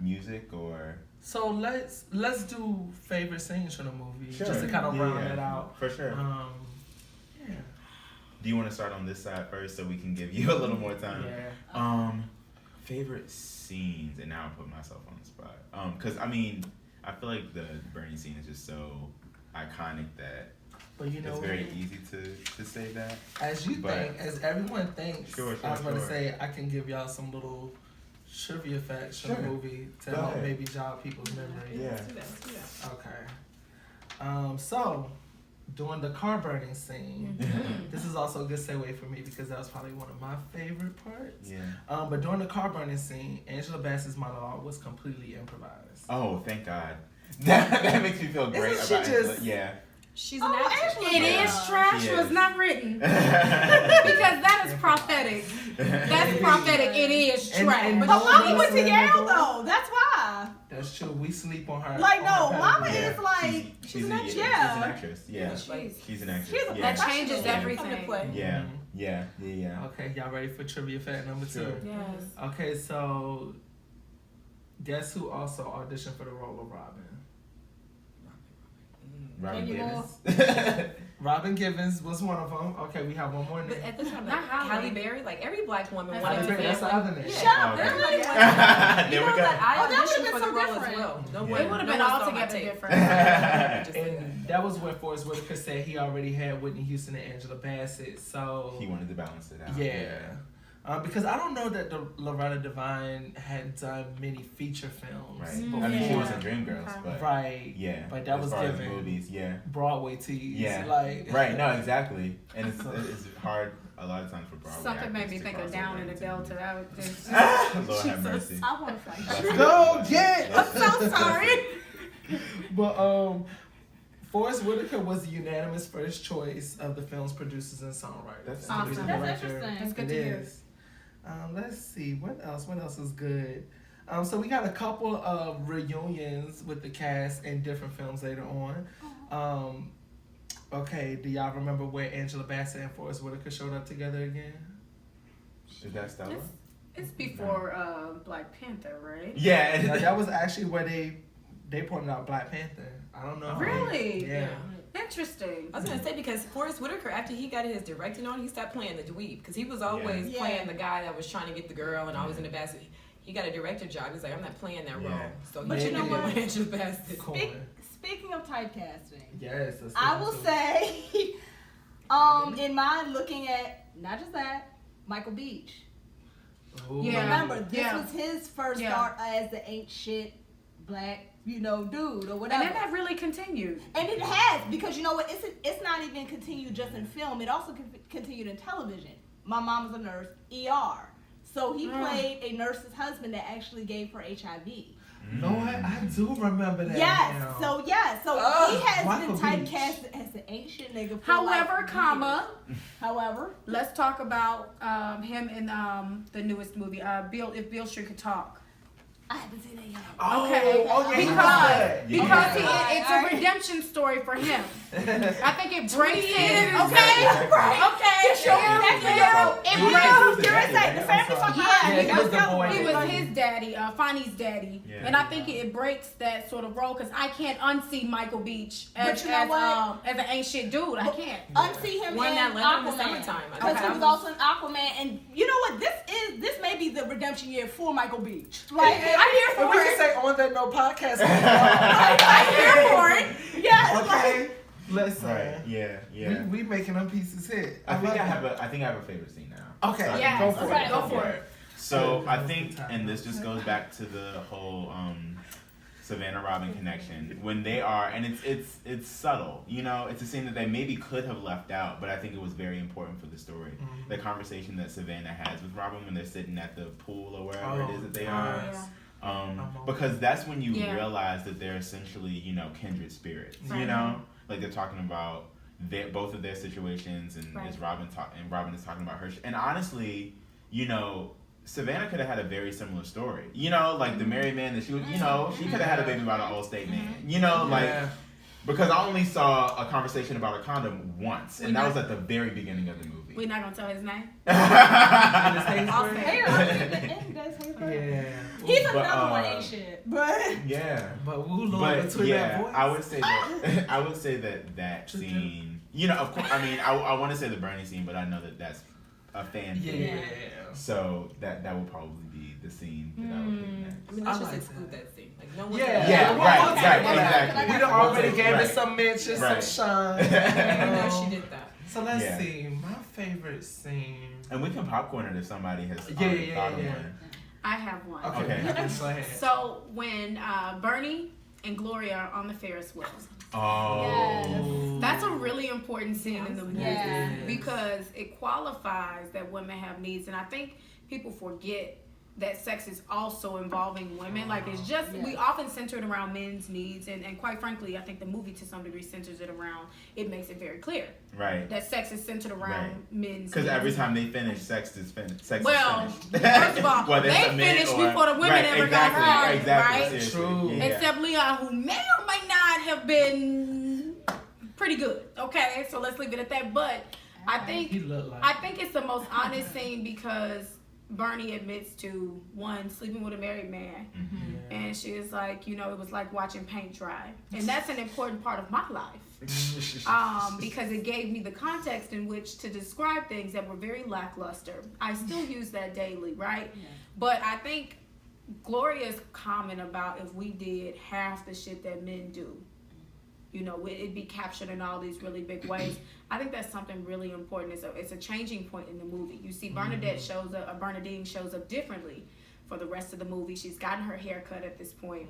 music, or. So let's do favorite scenes from the movie, Sure. just to kind of round it out. For sure. Yeah. Do you want to start on this side first so we can give you a little more time? Yeah. Favorite scenes, and now I put myself on the spot. Because I mean, I feel like the burning scene is just so iconic that But you know, it's very easy to say that. As everyone thinks, Sure, I was going to sure. say I can give y'all some little trivia facts from the Sure. movie to Go help ahead. maybe jog people's memory. Yeah. Let's do that. Okay. So, during the car burning scene, this is also a good segue for me because that was probably one of my favorite parts. Yeah. But during the car burning scene, Angela Bassett's monologue was completely improvised. Oh, thank God. That makes me feel great Isn't she about just- it. Yeah. She's an actress. It Yeah. is trash She was is. not written. Because that is prophetic. That's prophetic. It is And- trash. and But no Mama one went to said Yale before. though. That's why. That's true. We sleep on her. Like on no, her Mama pedigree. is like she's an an actress. She's an Yeah. actress. Yeah. She's an actress. She's a yeah. That changes professional. everything. Come to play. Yeah. Mhm. Yeah. Okay, y'all ready for trivia fact number 2? Sure. Yes. Okay, so guess who also auditioned for the role of Robin? Robin Can you Givens. Robin Givens was one of them. Okay, we have one more But name. at the time, Not like Halle. Halle Berry, like every black woman That's wanted to Halle be Berry, that's the family. other name. Yeah. Shut up, Okay. everybody was You There we know go. that I Oh, that would've auditioned been for so the role as different. well. No Yeah. one, It would have no been one saw my altogether tape. different. Just say that. And that was where Forrest Whitaker said he already had Whitney Houston and Angela Bassett. So He wanted to balance it out. yeah. Because I don't know that Loretta Devine had done many feature films. Right. Mm, I mean, she yeah. was in Dreamgirls, Okay. but Right. yeah. But that as was far as given movies, yeah. Broadway tease. Yeah. Like Right. No, exactly. And it's hard a lot of times for Broadway. Something made me actors to think of cross Down over in the into Delta. movies. That was just, Lord have mercy. I want to fight. Bless Go you. get- Bless you. I'm so sorry. But Forrest Whitaker was the unanimous first choice of the film's producers and songwriters. That's awesome. Music That's director. interesting. That's good It to hear. is. Let's see what else is good. So we got a couple of reunions with the cast in different films later on. Okay, do y'all remember where Angela Bassett and Forrest Whitaker showed up together again? Is that Stella? It's before Black Panther, right? Yeah. Now, that was actually where they pointed out Black Panther. I don't know. Really? Yeah. Interesting. I was gonna say because Forrest Whitaker, after he got his directing on, he stopped playing the dweeb because he was always Yeah. playing the guy that was trying to get the girl and always in the basket. He got a director job. He's like, I'm not playing that Yeah. role. So But he you know did it what? with Angela Bassett. Cool. Speaking of typecasting, Yes. let's I get will into it. say, in mind, looking at not just that, Michael Beach. Ooh. Yeah. Remember, this Yeah. was his first Yeah. start as the ain't shit black, dude or And whatever. then that really continued. And it has, because you know what? It's not even continued just in film. It also continued in television. My mom was a nurse, ER. So he played a nurse's husband that actually gave her HIV. No, I do remember that. Yes. now. So he has Michael been Beach. typecast as the ancient nigga. For However, like comma, years. However, let's talk about him in the newest movie, If Beale Street Could Talk. I haven't seen that yet. Oh, Okay. oh yeah, he was Because good. because Yeah. it's a redemption story for him. I think it breaks his. years. Okay. Right. Okay. Sure. Yeah. Yeah. It He breaks. was the You're daddy, right. The I'm family's sorry. talking Yeah, about he was the boy. He was his daddy, Fonny's daddy, Yeah. and I think it breaks that sort of role because I can't unsee Michael Beach as But you know what? as an ain't shit dude. I can't. Unsee him Won in that Lemon in the Aquaman. summertime. I Because think he was also in Aquaman, and you know what? This may be the redemption year for Michael Beach. Like I'm here And for we can it. say on that no podcast. I'm here for it. Yes. Okay. Listen. Right. Yeah. We making them pieces hit. I think love I have it. a favorite scene now. Okay. So I Yeah, can Go for okay, it. go for it. So Yeah, I that was think, the time. and this just goes back to the whole Savannah Robin connection when they are, and it's subtle, you know. It's a scene that they maybe could have left out, but I think it was very important for the story. Mhm. The conversation that Savannah has with Robin when they're sitting at the pool or wherever it is that they are. yes. Because that's when you Yeah. realize that they're essentially, you know, kindred spirits. You Right. know, like they're talking about both of their situations, and Right. Robin is talking about her. And honestly, you know, Savannah could have had a very similar story. You know, like the married man that she was, you know, she could have had a baby by the Allstate man. You know, like, because I only saw a conversation about a condom once, and that was at the very beginning of the movie. We're not gonna tell his name. He's another one ain't shit. But But woo Lord between that voice. I would say that scene. You know, of course. I mean, I want to say the Bernie scene, but I know that that's a fan thing. So that would probably be the scene that I would pick next. I mean, let's just exclude that scene. Like no one. Right, exactly. We done already gave it some mention, some shine. I know she did that. So let's see. My favorite scene. And we can popcorn it if somebody has already thought of one. I have one. Okay. Go ahead. So when Bernie and Gloria are on the Ferris wheel. Oh. That's a really important scene in the movie Yes. because it qualifies that women have needs, and I think people forget that sex is also involving women. Like it's just we often center it around men's needs, and quite frankly, I think the movie to some degree centers it around. It makes it very clear, Right. that sex is centered around men's. Because needs. every time they finish, sex is finished. Well, is finished. first of all, Whether they it's a man finished or- before the women right, ever exactly, got started, exactly, right? seriously. True. Yeah. Except Leon, who may or may not have been pretty good. Okay, so let's leave it at that. But I think it's the most honest scene because Bernie admits to one sleeping with a married man, and she is like, you know, it was like watching paint dry, and that's an important part of my life. Because it gave me the context in which to describe things that were very lackluster. I still use that daily, right? Yeah. But I think Gloria's comment about if we did half the shit that men do, you know, it'd be captured in all these really big ways. I think that's something really important. It's a changing point in the movie. You see Bernadine shows up differently for the rest of the movie. She's gotten her hair cut at this point.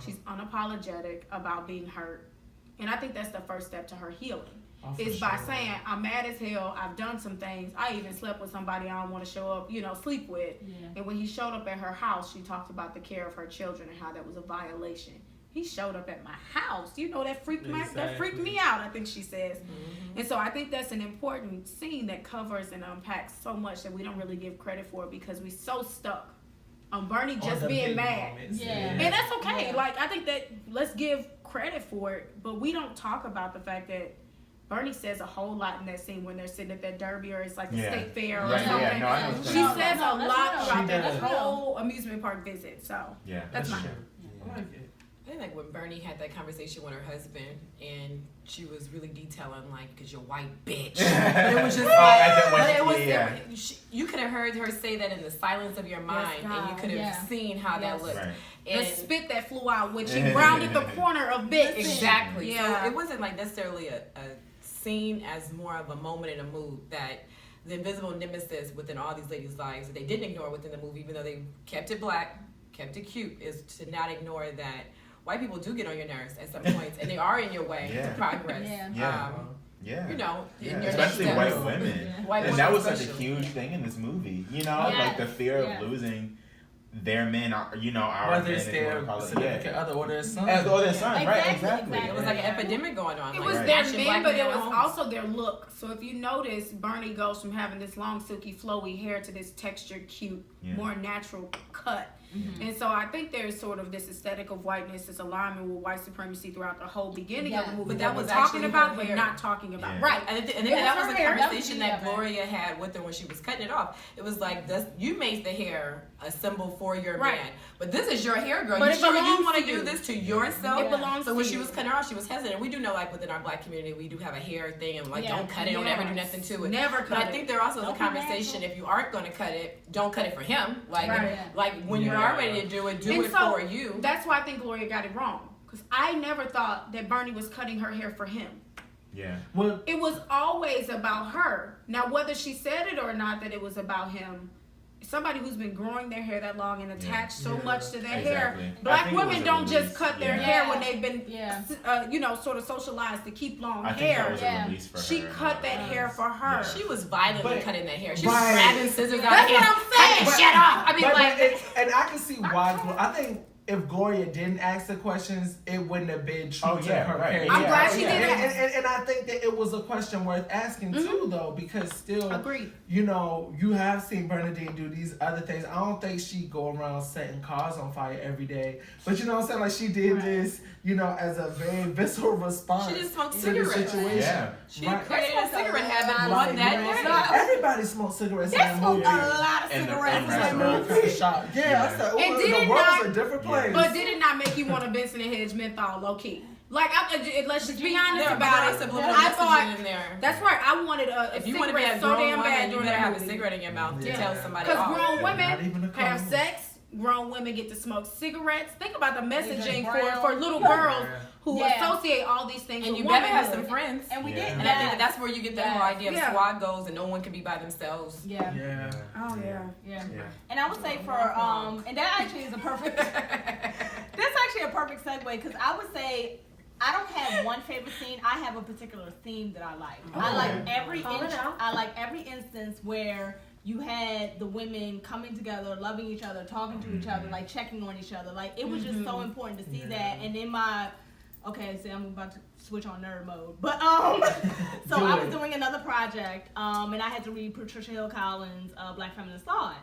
She's unapologetic about being hurt. And I think that's the first step to her healing. Is by saying, I'm mad as hell, I've done some things, I even slept with somebody I don't want to show up, you know, sleep with. And when he showed up at her house, she talked about the care of her children and how that was a violation. He showed up at my house. You know, that freaked me out, I think she says. And so I think that's an important scene that covers and unpacks so much that we don't really give credit for because we're so stuck on Bernie just being mad. And that's okay. Like, I think that let's give credit for it, but we don't talk about the fact that Bernie says a whole lot in that scene when they're sitting at that derby or it's like a state fair or something. She says a lot throughout that whole amusement park visit. So that's my I like it. I think like when Bernie had that conversation with her husband and she was really detailing like, because you're white bitch. But it was just you could have heard her say that in the silence of your mind and you could have seen how that looked. Right. And the spit that flew out when she rounded the corner of bitch. Exactly. Yeah. So it wasn't like necessarily a scene as more of a moment in a mood that the invisible nemesis within all these ladies' lives that they didn't ignore within the movie, even though they kept it black, kept it cute, is to not ignore that white people do get on your nerves at some points, and they are in your way to progress. You know, especially white women. And that was such a huge thing in this movie. You know, like the fear of losing their men, you know, our whether men, it's their significant other or their son. Or their son, right? Exactly. It was like an epidemic going on. It like was their men, but it was homes. also their look. So if you notice, Bernie goes from having this long, silky, flowy hair to this textured, cute, more natural cut. And so I think there's sort of this aesthetic of whiteness, this alignment with white supremacy throughout the whole beginning of the movie. But that we're was talking actually about, her but hair. not talking about. Yeah. Right. And that was the conversation that man. Gloria had with her when she was cutting it off. It was like, you made the hair a symbol for your man. But this is your hair, girl. But You it sure you belongs want to to do you. this to yourself? It belongs So to when she you. was cutting her off, she was hesitant. We do know, like, within our black community, we do have a hair thing and, like, don't cut it, don't ever do nothing to it. Never cut But I it. think there also is a conversation, if you aren't going to cut it, don't cut it for him. Like when you are ready to do it, do And it so, for you. That's why I think Gloria got it wrong. Because I never thought that Bernie was cutting her hair for him. Yeah. Well, It was always about her. Now, whether she said it or not that it was about him, somebody who's been growing their hair that long and attached so much to their hair. I Black think it women was a don't just release. cut their Yeah. hair when they've been, you know, sort of socialized to keep long I think that hair. was a release for She her. cut that hair for her. She was violently But- cutting that hair. She Right. was grabbing scissors out That's of what hair. I'm saying. Shut up. I mean, but like. and I can see why. I think if Gloria didn't ask the questions, it wouldn't have been true Oh, to yeah, her right. character. I'm glad she did ask. And I think that it was a question worth asking too, though, because still, Agreed. you know, you have seen Bernadine do these other things. I don't think she go around setting cars on fire every day, but you know what I'm saying? Like she did this, you know, as a very visceral response. She just smoked to cigarettes. the situation. Yeah. She Right. created a cigarette habit Like, on that day. everybody smoked cigarettes in They that smoked movie. a lot of And the- cigarettes and in that restaurants. movie. Shot. Yeah, I said, And did the it world not- was a different place. But did it not make you want a Benson and Hedge menthol low key? Like, let's just be honest There about are it. subliminal I messages thought in there. that's right. I wanted a If you want to be a cigarette so grown damn bad woman, you during better that have a movie. cigarette in your mouth to Yeah. tell somebody Because off. grown Not even a women couple. have sex. Grown women get to smoke cigarettes. Think about the messaging brown. for little girls who Yeah. associate all these things And with you better have some womanhood. friends. And we Yeah. did. And I think that's where you get that whole idea of Yeah. squad goals and no one can be by themselves. Yeah. Yeah. Oh yeah. Yeah. Yeah. And I would say for and that actually is a perfect. That's actually a perfect segue because I would say I don't have one favorite scene. I have a particular theme that I like. I like every Call it out. I like every instance where you had the women coming together, loving each other, talking to each other, like checking on each other. Like it was just so important to see that. And in my see, I'm about to switch on nerd mode. But so I was doing another project, and I had to read Patricia Hill Collins' Black Feminist Thought.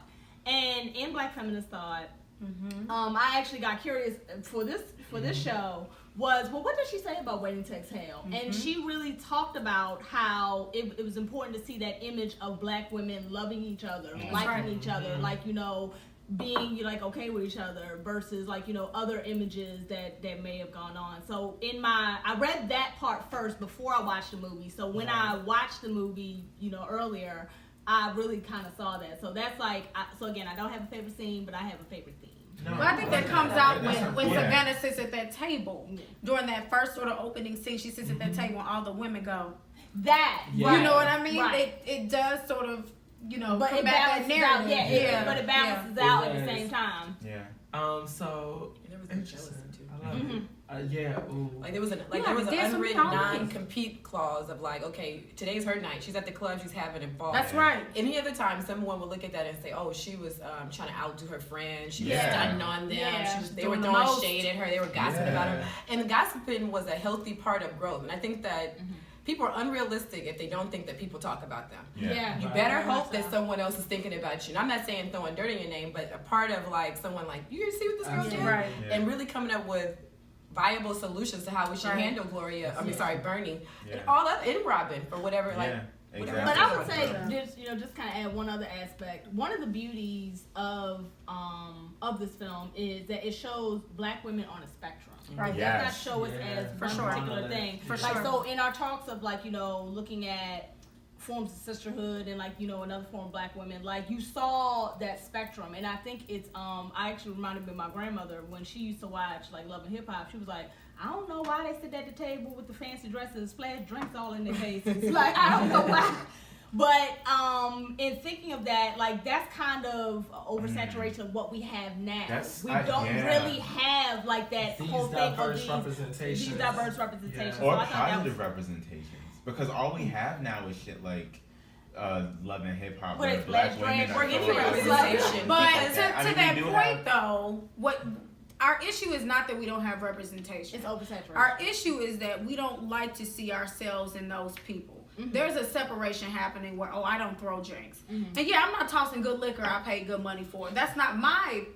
And in Black Feminist Thought, I actually got curious for this show. Was what did she say about Waiting to Exhale? And she really talked about how it was important to see that image of Black women loving each other, liking each other, like, you know, being like okay with each other versus like, you know, other images that may have gone on. So I read that part first before I watched the movie. So when I watched the movie, you know, earlier, I really kind of saw that. So that's like, so again, I don't have a favorite scene, but I have a favorite theme. No, But I think that comes out when Yeah. Savannah sits at that table during that first sort of opening scene. She sits at that table and all the women go. That, Yeah. You know what I mean? Right. It does sort of, you know, But it combat that balances out, narrative. but it balances Yeah. out It at the does. same time. Yeah. So There was interesting. jealousy too. I love it. Yeah. Ooh. Like there was an Yeah, there was an dance with me unwritten all night. non-compete clause of like, okay, today's her night. She's at the club. She's having a ball. That's right. Any other time, someone would look at that and say, "Oh, she was trying to outdo her friends. She was Yeah. stunting on them. Yeah. They were Doing the throwing most. shade at her. They were gossiping about her." Yeah. And the gossiping was a healthy part of growth. And I think that people are unrealistic if they don't think that people talk about them. Yeah. You Right. better Very hope much that so. someone else is thinking about you. And I'm not saying throwing dirt in your name, but a part of like someone like, you see what this girl did? Right. Yeah. And really coming up with viable solutions to how we should Right. handle Bernie, Yeah. and all that, and Robin, for whatever, like, Yeah. whatever. Exactly. But I would say Yeah. just kind of add one other aspect. One of the beauties of this film is that it shows Black women on a spectrum. Right. It Yes. does not show us Yeah. as For one sure. particular thing. For like, sure. So in our talks of like, you know, looking at forms of sisterhood and like, you know, another form of Black women, like you saw that spectrum. And I think it's I actually reminded me of my grandmother when she used to watch like Love and Hip Hop. She was like, I don't know why they sit at the table with the fancy dresses, splash drinks all in their faces. Like, I don't know why. But in thinking of that, like that's kind of oversaturation of what we have now. That's- We I- don't yeah. really have like that These whole thing of diverse representations. these diverse representations. Yeah. Or So I thought that positive was, representations. Because all we have now is shit like Love and Hip Hop, But where it's Black Black women drag are or any focused. representation. But Because, to I mean, that we do point, have- though, what our issue is not that we don't have representation. it's oversaturation. Our issue is that we don't like to see ourselves in those people. There's a separation happening where, I don't throw drinks. And yeah, I'm not tossing good liquor I paid good money for. That's not my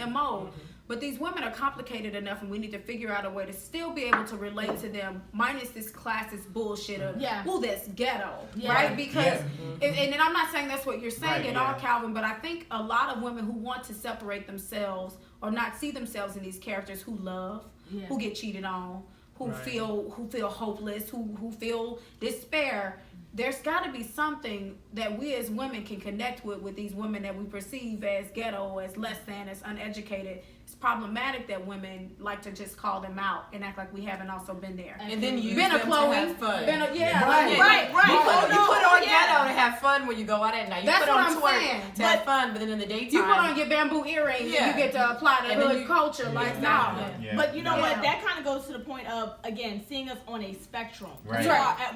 MO. But these women are complicated enough, and we need to figure out a way to still be able to relate to them, minus this classist bullshit of, that's ghetto, Yeah. right? Because, Yeah. and I'm not saying that's what you're saying Right, at yeah. all, Calvin, but I think a lot of women who want to separate themselves or not see themselves in these characters who love, who get cheated on, who Right. feel hopeless, who feel despair. There's got to be something that we as women can connect with these women that we perceive as ghetto, as less than, as uneducated. It's problematic that women like to just call them out and act like we haven't also been there. and then use Been a them Chloe, to have fun. been a, Right. yeah, You put on ghetto to have fun when you go out at night. You That's put what on I'm twerk saying. to have fun, but then in the daytime, You put on your bamboo earrings Yeah. and you get to apply the And then hood you- culture. Like, Exactly. no. Yeah. But you know Yeah. what? That kind of goes to the point of again seeing us on a spectrum. Right.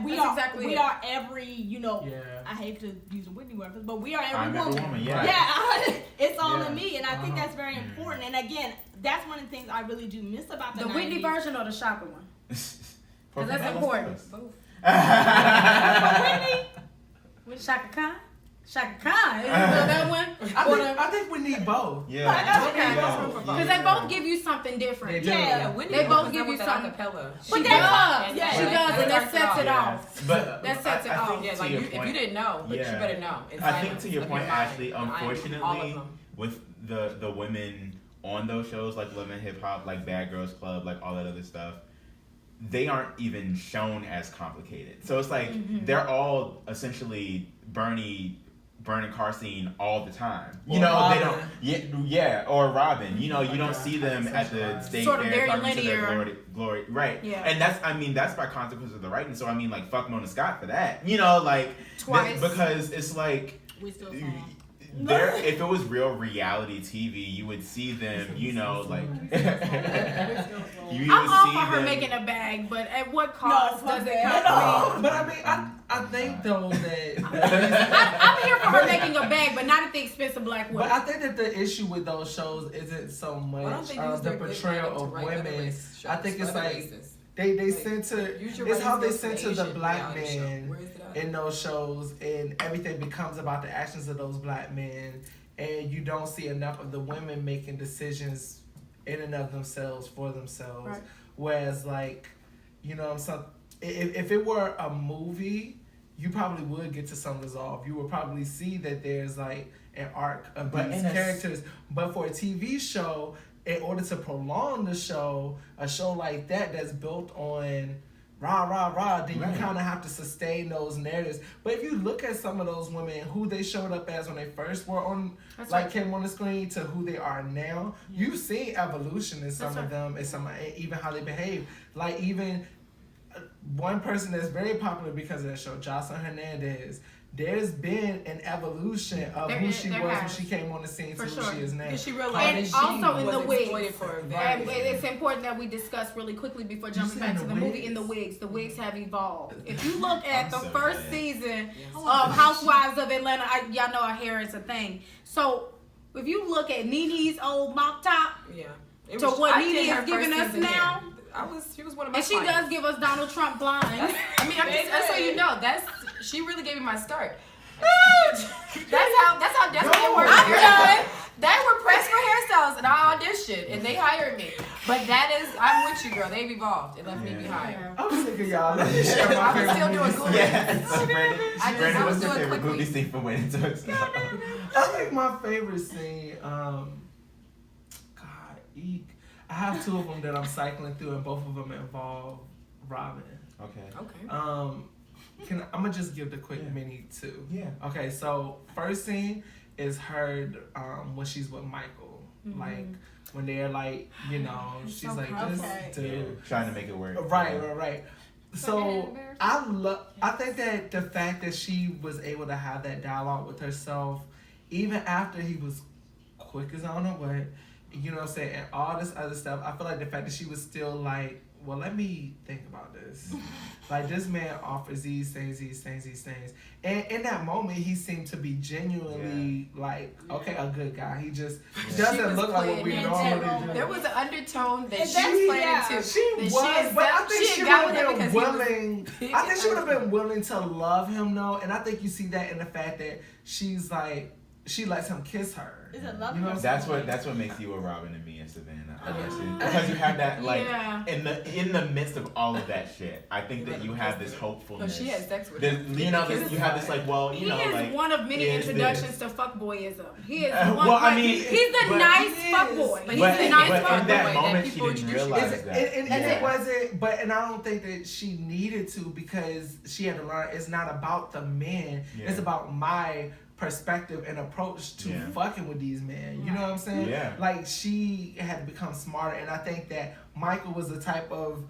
We That's are exactly we it. are every Yeah. I hate to use a Whitney reference, but we are every I'm every woman. woman, yeah. Yeah, it's all Yeah. in me, and I think that's very important. and again, that's one of the things I really do miss about the 90s. Whitney version or the Shaka one? Because that's important. Both. With Shaka Khan? Shaka Khan. Is it that one? I think we need both. Yeah. Okay. Because they both give you something different. They both give you something. Acapella. She does. Yeah, she does, and that sets it off. But That sets it off. Yeah, like if you didn't know, but you better know. I think to your point, Ashley, unfortunately, all of them. with the women on those shows, like Love and Hip Hop, like Bad Girls Club, like all that other stuff, they aren't even shown as complicated. So it's like they're all essentially burning car scene all the time. You know, Robin. they don't. Yeah, or Robin. You know, you don't see them at the stage Sort of fair very talking to their linear. glory, right? Yeah. And that's by consequence of the writing. So I mean, like, fuck Mona Scott for that. You know, like Twice. because it's like. We still saw him. There, if it was real reality TV, you would see them, you know, like you would I'm all see for her them. making a bag, but at what cost does it come? No, but I mean, I think though that. I'm here for her making a bag, but not at the expense of black But women. I think that the issue with those shows isn't so much the portrayal of women. I think it's like they center. It's how they center the black men in those shows, and everything becomes about the actions of those black men, and you don't see enough of the women making decisions in and of themselves for themselves. Right. Whereas, like, you know, if it were a movie, you probably would get to some resolve. You would probably see that there's like an arc of these characters. But for a TV show, in order to prolong the show, a show like that's built on rah, then you kind of have to sustain those narratives. But if you look at some of those women, who they showed up as when they first were on, came on the screen to who they are now, you've seen evolution in some of them, and even how they behave. Like even one person that's very popular because of that show, Jocelyn Hernandez. There's been an evolution of who she was when she came on the scene to who she is now. She realized And she also in was the wigs. exploited for a And very it's important that we discuss really quickly before jumping back to the movie. In the wigs have evolved. If you look at the first season of Housewives of Atlanta, y'all know our hair is a thing. So if you look at Nene's old mop top to what Nene is giving us now, she was one of my and she clients. does give us Donald Trump blind. That's so you know. She really gave me my start. that's how desperate it works. I'm done. They were pressed for hairstyles and I auditioned and they hired me. But I'm with you, girl. They've evolved. It left me behind. I'm sick of y'all. Let me share my I was favorite still doing movies. good. Yes, Brandon, I what's was your doing favorite quickly. movie scene from Winning to Excel? I think my favorite scene, I have two of them that I'm cycling through, and both of them involve Robin. Okay. I'm gonna just give the quick mini too. Yeah. Okay, so first scene is her when she's with Michael, like when they're like, you know, she's so like this dude. Trying to make it work. Right. So I think that the fact that she was able to have that dialogue with herself, even after he was quick as I don't know what, you know what I'm saying, and all this other stuff, I feel like the fact that she was still like, well, let me think about this. Like, this man offers these things. And in that moment, he seemed to be genuinely, like, okay, a good guy. He just doesn't look like what we normally do. There was an undertone that And she that's- was playing too. She That was, but I think she would got with him have been because he was willing. big I think she would have and been willing to love him, though. And I think you see that in the fact that she's like, she lets him kiss her. Is it love? You know what I'm That's what makes you a Robin and me and Savannah. I guess because you have that like in the midst of all of that shit. I think that you have this hopefulness. she had sex with him. You know, you have this like, well, you He know, is like one of many is introductions this. to fuckboyism. He is one. Well, I mean, he's the but- nice He is. fuckboy. But He's But, the nice but in fuckboy. that moment, she people didn't introduce you. realize that. And it wasn't, and I don't think that she needed to, because she had to learn it's not about the men, it's about my perspective and approach to fucking with these men. You know what I'm saying? Yeah. Like, she had to become smarter, and I think that Michael was the type of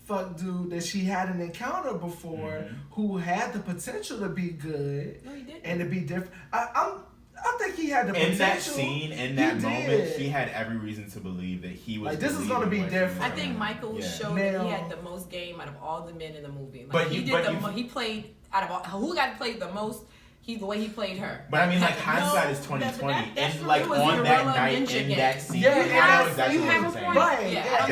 fuck dude that she hadn't encountered before, who had the potential to be good and to be different. I think he had the potential. In that scene, in that He moment, did. she had every reason to believe that he was. Like, this is gonna be believing what she different. was I think doing. Michael Yeah. showed that Now- he had the most game out of all the men in the movie. Like, But he you- did but the you- he played out of all, who got played the most the way he played her. But I mean, like, hindsight is 2020, that's and like it was on a that real night ninja in game. that scene, Yeah, I know exactly you what have you're a saying. point. Right. Yeah.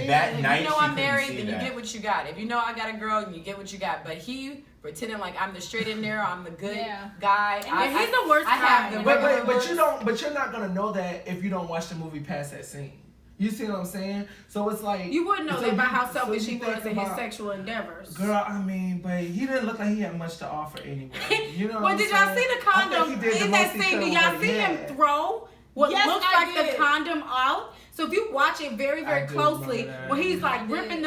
That night, If you know she I'm couldn't married, see then you that. get what you got. If you know I got a girl, then you get what you got. But he pretending like I'm the straight and narrow, I'm the good guy. And he's the worst I have kind. the regular But looks. you're not gonna know that if you don't watch the movie past that scene. You see what I'm saying? So it's like You wouldn't know so that by you- how so selfish you he was think in his about- sexual endeavors. Girl, I mean, but he didn't look like he had much to offer anyway. You know. But did y'all see the condom in that scene? Did y'all see him throw what Yes, looks I like did. the condom out? So if you watch it very, very I do closely, remember that. when he's like I did. ripping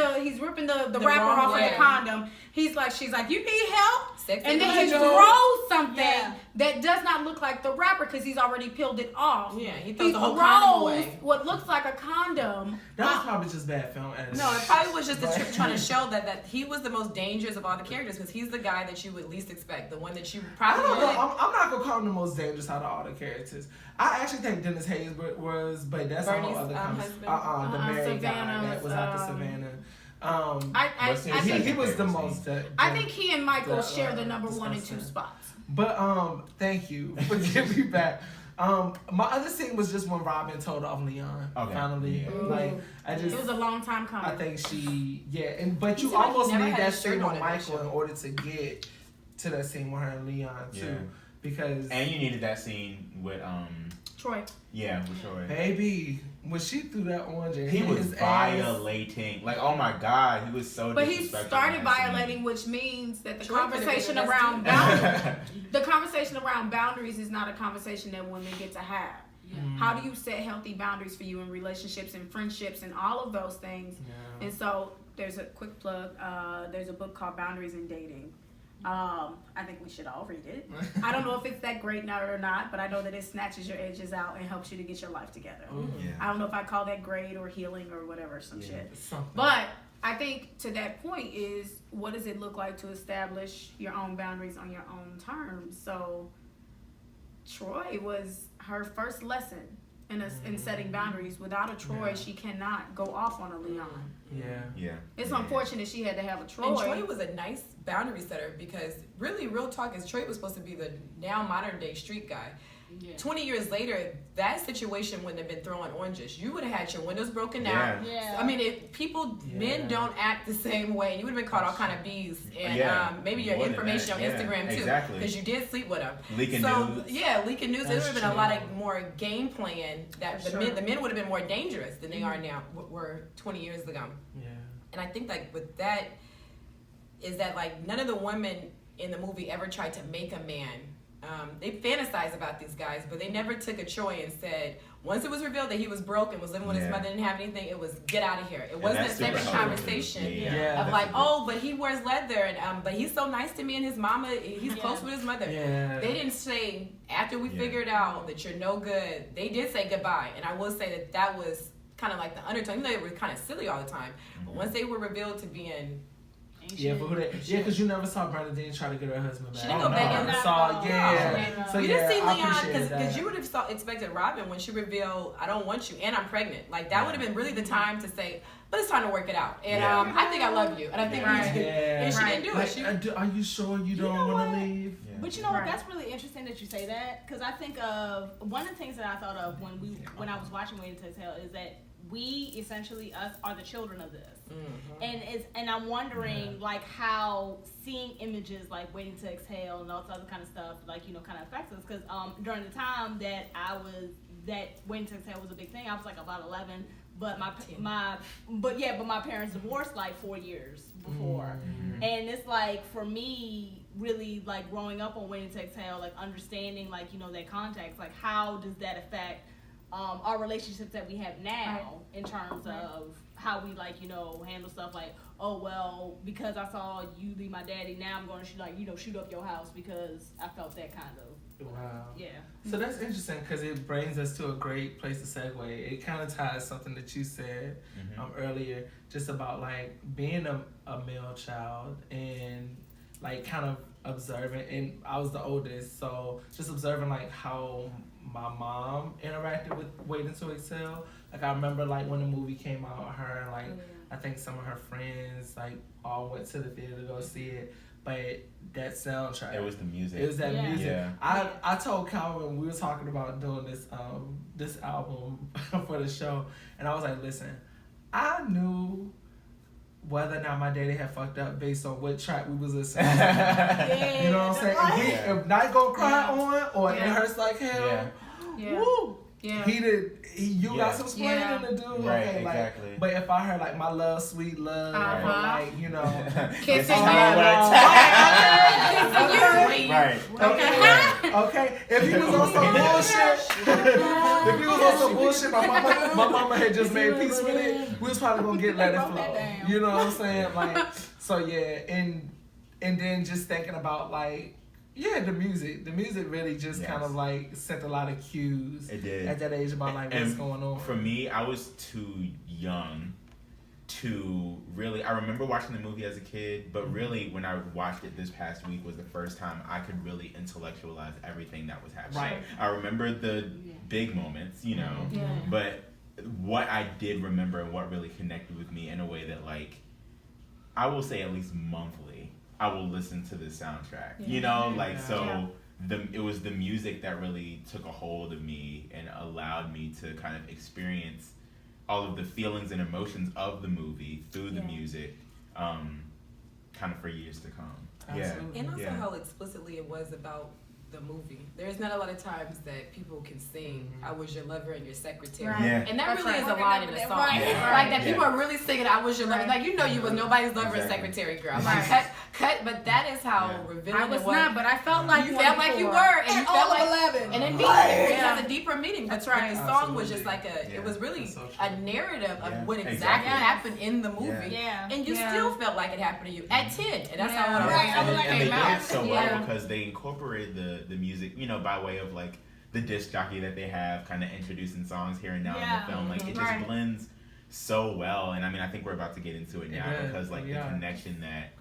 the The wrapper wrong off way. of the condom, she's like, you need help? Sexy And then he nigga. throws something Yeah. that does not look like the wrapper because he's already peeled it off. Yeah, he throws the whole condom away. what looks like a condom. That was probably just bad film editing. No, it probably was just trying to show that he was the most dangerous of all the characters because he's the guy that you would least expect, the one that you I probably don't know. wouldn't. I'm not gonna call him the most dangerous out of all the characters. I actually think Dennis Haysbert was, but that's a whole Bernie's, other husband? the married guy Savannah's, that was after Savannah. What's your I he think was the favorite most. I think he and Michael the, share the number 1 and 2 disgusting. spots. But thank you for giving me back. My other scene was just when Robin told off Leon. Okay. Finally, Yeah. like I It just. was a long time coming. I think but He you seemed like he almost never need had that his shirt scene on with in that Michael in show. order to get to that scene with her and Leon too, Yeah. because And you needed that scene with Troy. with Troy. baby, when she threw that orange in He was his ass, violating. Like, oh my God, he was so But he disrespectful started in that scene. violating, which means that the Troy could've been conversation the best around too. boundaries is not a conversation that women get to have. How do you set healthy boundaries for you in relationships and friendships and all of those things? Yeah. And so there's a quick plug. There's a book called Boundaries in Dating. I think we should all read it. I don't know if it's that great now or not, but I know that it snatches your edges out and helps you to get your life together. Yeah. I don't know if I call that great or healing or whatever, some Yeah, shit. something. But I think to that point is what does it look like to establish your own boundaries on your own terms? So Troy was her first lesson in setting boundaries. Without a Troy, Yeah. she cannot go off on a Leon. Yeah. It's Yeah. unfortunate she had to have a Troy. And Troy was a nice boundary setter because really, real talk is Troy was supposed to be the now modern day street guy. Yeah. 20 years later, that situation wouldn't have been throwing oranges. You would have had your windows broken Yeah. out. Yeah. I mean, men don't act the same way. You would have been caught all kind of bees, and Yeah. maybe your More than information that. on Yeah, Instagram too, exactly. because you did sleep with him. Leaking so nudes. yeah, leaking news. There would That's have been a lot true. of more game plan that For the sure. men would have been more dangerous than they are now. Were 20 years ago. Yeah. And I think like with that is that like none of the women in the movie ever tried to make a man. They fantasize about these guys, but they never took a Troy and said, once it was revealed that he was broke and was living with his Yeah. mother, didn't have anything, it was get out of here. It And wasn't a that's super separate helpful. conversation Yeah, of that's like, a good- oh, but he wears leather, and but he's so nice to me and his mama, he's Yeah. close with his mother. Yeah. They didn't say, after we Yeah. figured out that you're no good, they did say goodbye. And I will say that was kind of like the undertone, even though they were kind of silly all the time. But once they were revealed to being Yeah, but who they? Yeah, because you never saw Bernadine try to get her husband back. She didn't go back I in never that. saw. No. Yeah. No. So you yeah, didn't see I Leon appreciated because that. you would have expected Robin when she revealed, "I don't want you and I'm pregnant." Like that would have been really the time to say, "But it's time to work it out." And Yeah. I think I love you, and I think Right. we did. Yeah. And she Right. didn't do it. Like, She, are you sure you don't know want what? to leave? Yeah. But you know what? Right. That's really interesting that you say that because I think of one of the things that I thought of when I was watching Waiting to Exhale is that we essentially us are the children of this, and I'm wondering like how seeing images like Waiting to Exhale and all this other kind of stuff like kind of affects us because during the time that Waiting to Exhale was a big thing, I was like about 11. But my parents divorced like 4 years before, and it's like for me, really like growing up on Waiting to Exhale, like understanding like that context, like how does that affect our relationships that we have now in terms of how we like handle stuff like, oh well, because I saw you leave my daddy, now I'm going to shoot up your house because I felt that kind of Wow. yeah. So that's interesting because it brings us to a great place to segue. It kind of ties something that you said earlier, just about like being a male child and like kind of observing. And I was the oldest, so just observing like how my mom interacted with Waiting to Exhale. Like I remember like when the movie came out, her and like I think some of her friends like all went to the theater to go see it. but that soundtrack. It was the music. It was that Yeah. music. Yeah. I told Calvin, we were talking about doing this album for the show, and I was like, listen, I knew whether or not my daddy had fucked up based on what track we was listening to. Yeah, You know what I'm saying? right. If Night Gon' Cry on or Yeah. It Hurts Like Hell, Yeah. Yeah. woo! Yeah. You got Yeah. some explaining Yeah. to do. Right, Okay, like, exactly. but if I heard like My Love, Sweet Love, or Uh-huh. like, you know, Kissing Oh, you. okay. Right. Okay. Okay. If he was on some bullshit, my mama had just made peace with it. We was probably gonna get Let It Flow. You know what I'm saying? Like, so yeah, and then just thinking about like, yeah, the music really just Yes. kind of like sent a lot of cues. It did. At that age about like what's And going on. For me, I was too young to really. I remember watching the movie as a kid, but really, when I watched it this past week, was the first time I could really intellectualize everything that was happening. Right. I remember the big moments, you know, Yeah. but what I did remember and what really connected with me in a way that, like, I will say at least monthly, I will listen to the soundtrack. Yeah. You know, like, Yeah. so. It was the music that really took a hold of me and allowed me to kind of experience all of the feelings and emotions of the movie through the Yeah. music, kind of for years to come. Absolutely. And also Yeah. how explicitly it was about the movie. There's not a lot of times that people can sing "I was your lover and your secretary," Right. Yeah. and that That's really right. is a line in the song. Right. Yeah. Like that, Yeah. people are really singing "I was your lover." Right. Like you know, you was nobody's lover and Exactly. secretary, girl. Right. Like cut. But that is how Yeah. revealing I was it was. not, but I felt like You one felt like you before. were, and you And felt all like, of 11. and it Right. it Yeah. has a deeper meaning. That's but right. the song was just Absolutely. like Yeah. it was really That's so a true. narrative of Yeah. what exactly Exactly. happened in the movie. Yeah. And you Yeah. still felt like it happened to you at 10, and that's Yeah. how it Right. And, was like, and they came did out. it so Yeah. well because they incorporated the music, you know, by way of like the disc jockey that they have, kind of introducing songs here and now Yeah. in the film. Like it just Right. blends so well, and I mean, I think we're about to get into it now does. because like Yeah. the connection that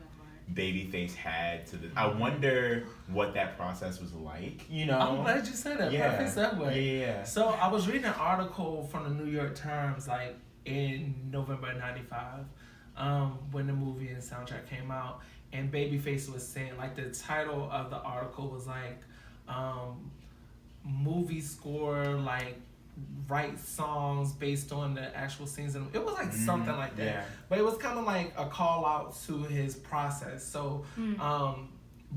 Babyface had to the. I wonder what that process was like. You know. I'm glad you said that. Perfect segue. Yeah. So I was reading an article from the New York Times like in November '95, when the movie and soundtrack came out, and Babyface was saying like the title of the article was like movie score like write songs based on the actual scenes, and it was like something like that. Yeah. But it was kind of like a call out to his process. So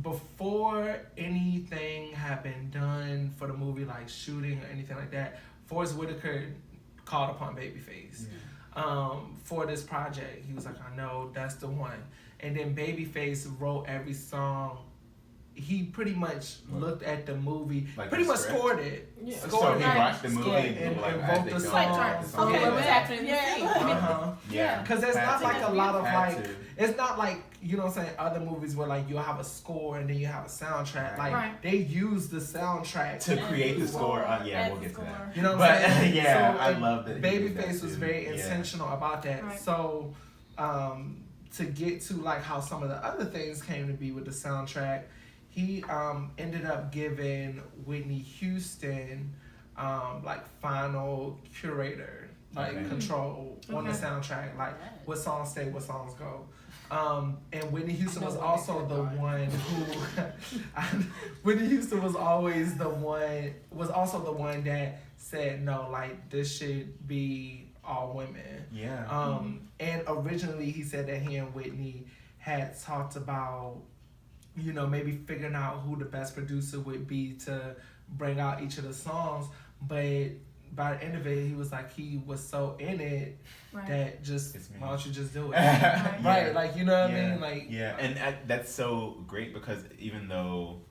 before anything had been done for the movie, like shooting or anything like that, Forrest Whitaker called upon Babyface for this project. He was like, I know, that's the one. And then Babyface wrote every song. He pretty much looked at the movie, Like pretty the much script? scored it. Yeah. So Scored he it. watched the movie Scored and, and like, wrote as the they go. songs. So Okay. what was happening in the Yeah. scene? Uh-huh. Yeah. Because there's Had not to. like a lot of Had like, to. it's not like, you know what I'm saying, other movies where like you'll have a score and then you have a soundtrack. Like Right. they use the soundtrack To create the as score. well. Yeah, As we'll the get to that. score. You know what I'm But, saying? yeah, So, I like, love that he did that Babyface was too. very Yeah. intentional about that. Right. So, to get to like how some of the other things came to be with the soundtrack, he ended up giving Whitney Houston like final curator, like Okay. control on the Okay. soundtrack, like what songs stay, what songs go. And Whitney Houston I know was what also makes the it one who Whitney Houston was always the one, was also the one that said no, like this should be all women. Yeah. And originally he said that he and Whitney had talked about, you know, maybe figuring out who the best producer would be to bring out each of the songs, but by the end of it, he was like, he was so in it Right. that just, It's me. why don't you just do it? Yeah. Right, like, you know what I Yeah. mean? Like, Yeah, and that's so great because even though,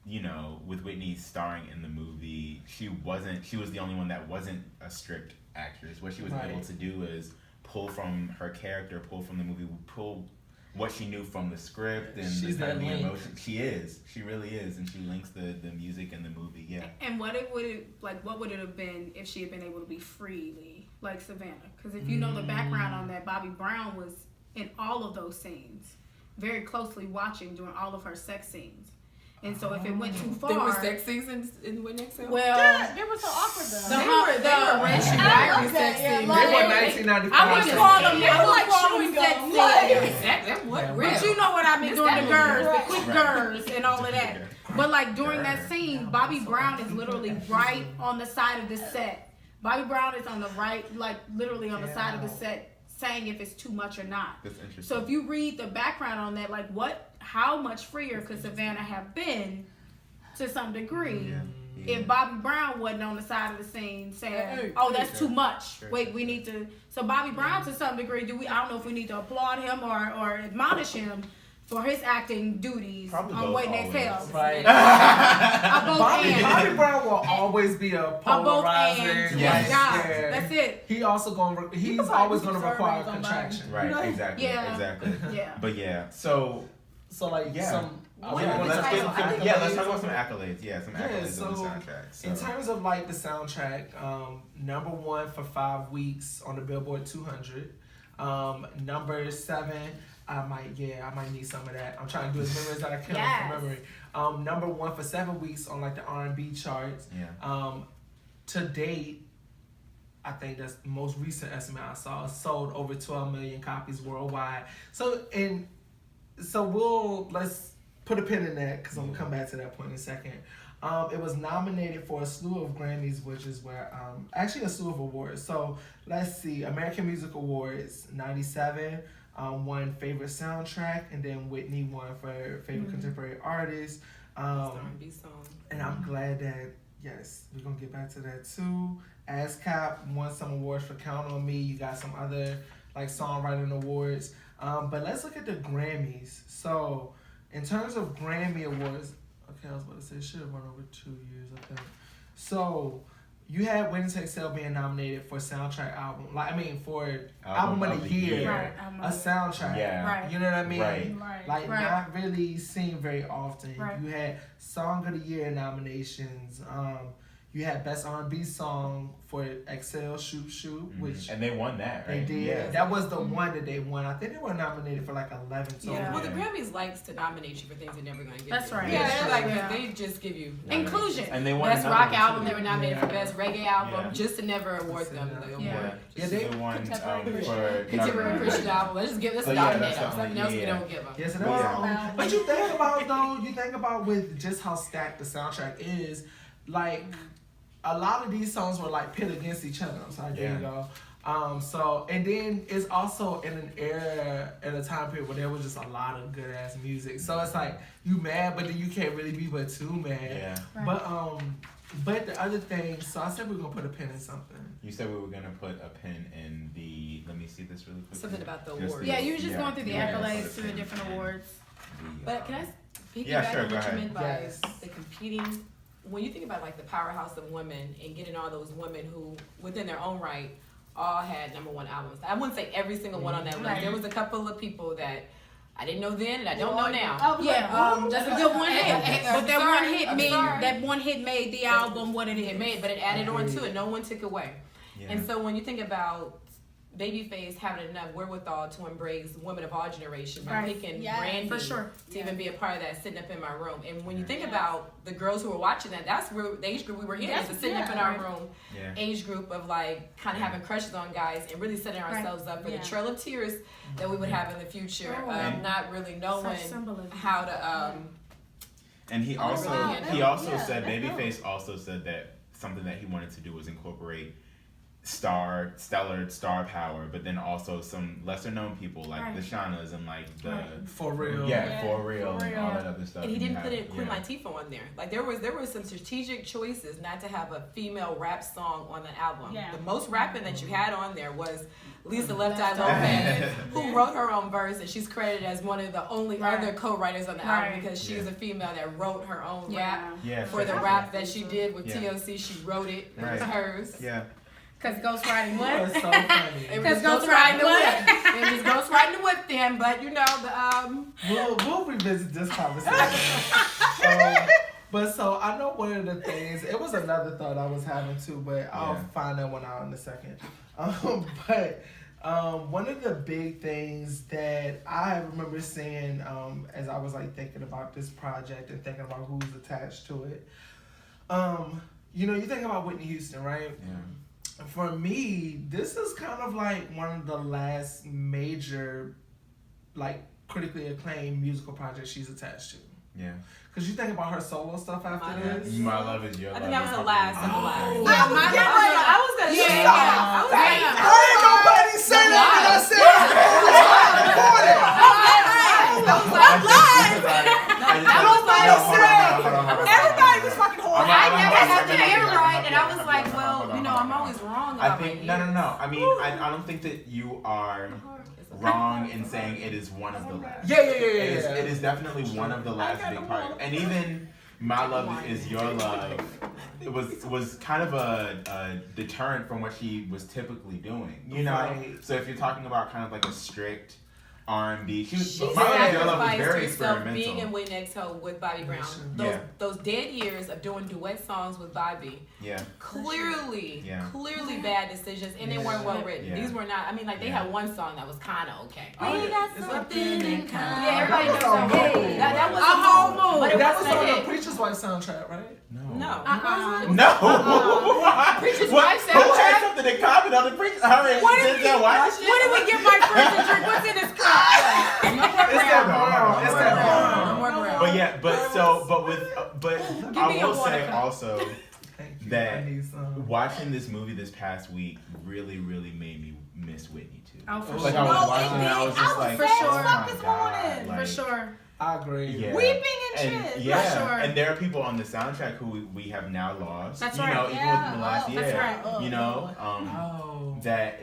you know, with Whitney starring in the movie, she was the only one that wasn't a strict actress. What she was Right. able to do is pull from her character, pull from the movie, pull what she knew from the script and She's the, kind of that the link. emotion. She really is, and she links the music and the movie. Yeah. And what would it have been if she had been able to be freely like Savannah? Because if you know the background on that, Bobby Brown was in all of those scenes, very closely watching during all of her sex scenes. And so if it went too far, There were sex scenes in Witness Exhale? well, They were so awkward though. the Racial diary Okay, sex yeah, scenes. like- They were I 1995. wouldn't call them. They I were wouldn't like call chewing them sex gum. scenes. That what? Yeah, Real. But you know what I mean, doing the that girls, the quick Right. girls, and all of that. But like during that scene, Bobby Brown is literally right on the side of the set. Bobby Brown is on the right, like literally on the side of the set, saying if it's too much or not. That's interesting. So if you read the background on that, like how much freer could Savannah have been to some degree if Bobby Brown wasn't on the side of the scene saying, "Oh, that's too much. Sure. Wait, we need to." So Bobby Brown, to some degree, I don't know if we need to applaud him or admonish him for his acting duties Probably on both Waiting always. Exhale. Right. Both Bobby and. Brown will always be a Both polarizing. and. Yes. Yeah. That's it. He also he's can always find going to some require surveys on contraction. Right, You know? exactly. Yeah. Exactly. Yeah. But yeah, so So like Yeah. some. let's let's get get some, yeah, let's talk about some accolades. Yeah, some Yeah, accolades on the so soundtrack. So. In terms of like the soundtrack, number 1 for 5 weeks on the Billboard 200. Number 7, I might need some of that. I'm trying to do as many as I can Yes. from memory. Number 1 for 7 weeks on like the R&B charts. Yeah. To date, I think that's the most recent estimate I saw. Sold over 12 million copies worldwide. Let's put a pin in that because I'm gonna come back to that point in a second. It was nominated for a slew of Grammys, which is where actually a slew of awards. So let's see, American Music Awards '97 won favorite soundtrack, and then Whitney won for favorite contemporary artist. R&B song. And I'm glad that yes, we're gonna get back to that too. ASCAP won some awards for Count on Me. You got some other like songwriting awards. But let's look at the Grammys. So in terms of Grammy awards, okay, I was about to say it should have run over 2 years, I think. So you had Waiting to Exhale being nominated for soundtrack album, for album of the year, Right, a soundtrack. Yeah. Right. You know what I mean? Right. Right. Like Right. not really seen very often. Right. You had Song of the Year nominations. You had Best R&B Song for Excel Shoot Shoot, which And they won that, they right? did. Yeah. That was the one that they won. I think they were nominated for like 11 total. Yeah. Well, the Grammys likes to nominate you for things they're never going to get. That's you. right. Yeah, Yeah, like yeah. they just give you Inclusion. And they won Best another rock one, album. too. They were nominated for best reggae album, Yeah. just to never award them the award. Yeah. Yeah, they They won Contemporary for Contemporary Christian album. Let's So, yeah, nominate that's them. the Something only- else we yeah. don't give them. Yes, and But that's yeah. the only- But you think about though, with just how stacked the soundtrack is, like a lot of these songs were like pit against each other. I'm sorry, there you go. So and then it's also in an era at a time period where there was just a lot of good ass music. So it's like you mad, but then you can't really be but too mad. Yeah. Right. But the other thing, so I said we are gonna put a pin in something. You said we were gonna put a pin in the. Let me see this really quick. Something about the Just awards. Yeah, you were just going through the yeah, accolades put a to the pin different in awards. But can I piggyback Yeah, sure, on go what you ahead. meant by Yes. the competing? When you think about like the powerhouse of women and getting all those women who, within their own right, all had #1 albums. I wouldn't say every single one on that list. Right. There was a couple of people that I didn't know then and I don't know now. I was like, Yeah, that's a good one hit. But that sorry, one hit I'm made sorry. that one hit made the album what it is. It made, but it added on to it. No one took away. Yeah. And so when you think about Babyface having enough wherewithal to embrace women of all generations by Right. picking Yes. Brandy For sure. to even be a part of that sitting up in my room. And when you think Yes. about the girls who were watching that, that's where the age group we were in, Yes, was the sitting up in our yeah. room Yeah. age group of like kind of having crushes on guys and really setting ourselves up for Yeah. the trail of tears that we would have in the future, Oh. And- not really knowing Such symbolism. how to And he Oh, also wow, he that- also yeah, said that Babyface also said that something that he wanted to do was incorporate stellar star power, but then also some lesser known people like Right. the Shaunas and like the Right. For real. yeah, Yeah, for real for and real. all that other stuff. And he you didn't put have- in Queen yeah. Latifah on there. Like there was some strategic choices not to have a female rap song on the album. Yeah. The most rapping that you had on there was Lisa Left Eye Left Eye. Lopez, who wrote her own verse, and she's credited as one of the only Right. other co-writers on the Right. album because she's Yeah. a female that wrote her own Yeah. rap. Yeah, For the sure. rap that she did with Yeah. TLC, she wrote it. It was Right. hers. Yeah. Cause ghostwriting That what? was so funny. It Because was just Ghost ghostwriting Riding the what? whip. It was ghostwriting the whip then, but you know the We'll revisit this conversation. But so I know one of the things, it was another thought I was having too, but I'll Yeah. find that one out in a second. But One of the big things that I remember seeing as I was like thinking about this project and thinking about who's attached to it, you know, you think about Whitney Houston, right? Yeah. For me, this is kind of like one of the last major, like critically acclaimed musical projects she's attached to. Yeah. Because you think about her solo stuff after this. My Love Is Your Love. I think that was the last of the last. Oh. Yeah, I was gonna say Yeah. that. How ain't nobody say that when I said Everybody was fucking horrible. I never had to hear right, and I was like, well, you know, I'm always wrong I about think my ears. no. I mean, I don't think that you are wrong in saying it is one of the last. Yeah. It is definitely one of the last big parts, and even My Love Is Your Love. It was kind of a deterrent from what she was typically doing, you know. Right. So if you're talking about kind of like a strict R&B, She My Love Is Your Love was sacrificed very herself being in experimental. Win Next Hoe with Bobby Brown. Yeah. Those dead years of doing duet songs with Bobby. Yeah. Clearly Yeah. bad decisions, and they weren't well written. Yeah. These were not. I mean, like they Yeah. had one song that was kind of okay. Oh, We yeah. got It's something in common. Yeah, everybody knows That was that. on Vogue. That was A whole move. but it That was wasn't on a the hit. Preacher's Wife soundtrack, right? No. No. Preacher's What? Wife Who soundtrack? had something in common on the Preacher's? Her and What did Denzel Washington? When did we get my friends to drink? What's in this cup? It's that brown. It's that brown. More brown. But yeah, but Give I me a will say water cup. also Thank you. that I need some. watching this movie this past week really made me miss Whitney too. Oh, for Like sure. I was No, watching it it, I was did. just I like, was oh sad as my fuck this God, morning. like, For sure. I agree. Yeah. Weeping and And shit. yeah, For sure. and there are people on the soundtrack who we have now lost. That's you right. know, even Yeah. within the last Oh, year. that's right. Oh, You know, Oh. that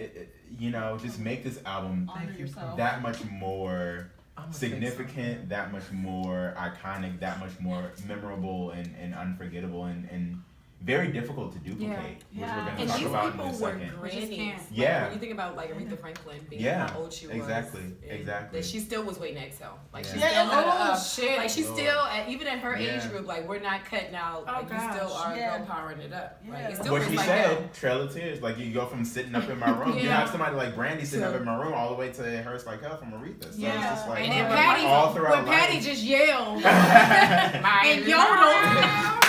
you know, just make this album Honor Thank you. yourself. that much more I'm gonna significant, that much more iconic, that much more memorable and unforgettable and very difficult to duplicate, which Yeah. we're going to And talk these about in people a were second. grannies. can't. Like, Yeah. when you think about like Aretha Franklin being Yeah, how old she was. exactly, and exactly. That she still was waiting to exhale. Like she Yeah. still had Oh, a, shit. like she's Lord. still even at her Yeah. age group, like we're not cutting out. Oh, Like you still gosh. are Yeah. girl powering it up. Like Yeah. it still What feels she like said, Trail of Tears, like you go from sitting up in my room, you Yeah. have somebody like Brandy sitting So- up in my room all the way to It Hurts Like Hell from Aretha. So Yeah. it's just like And then all Patty, throughout when Patty life. just yelled My and yodeled.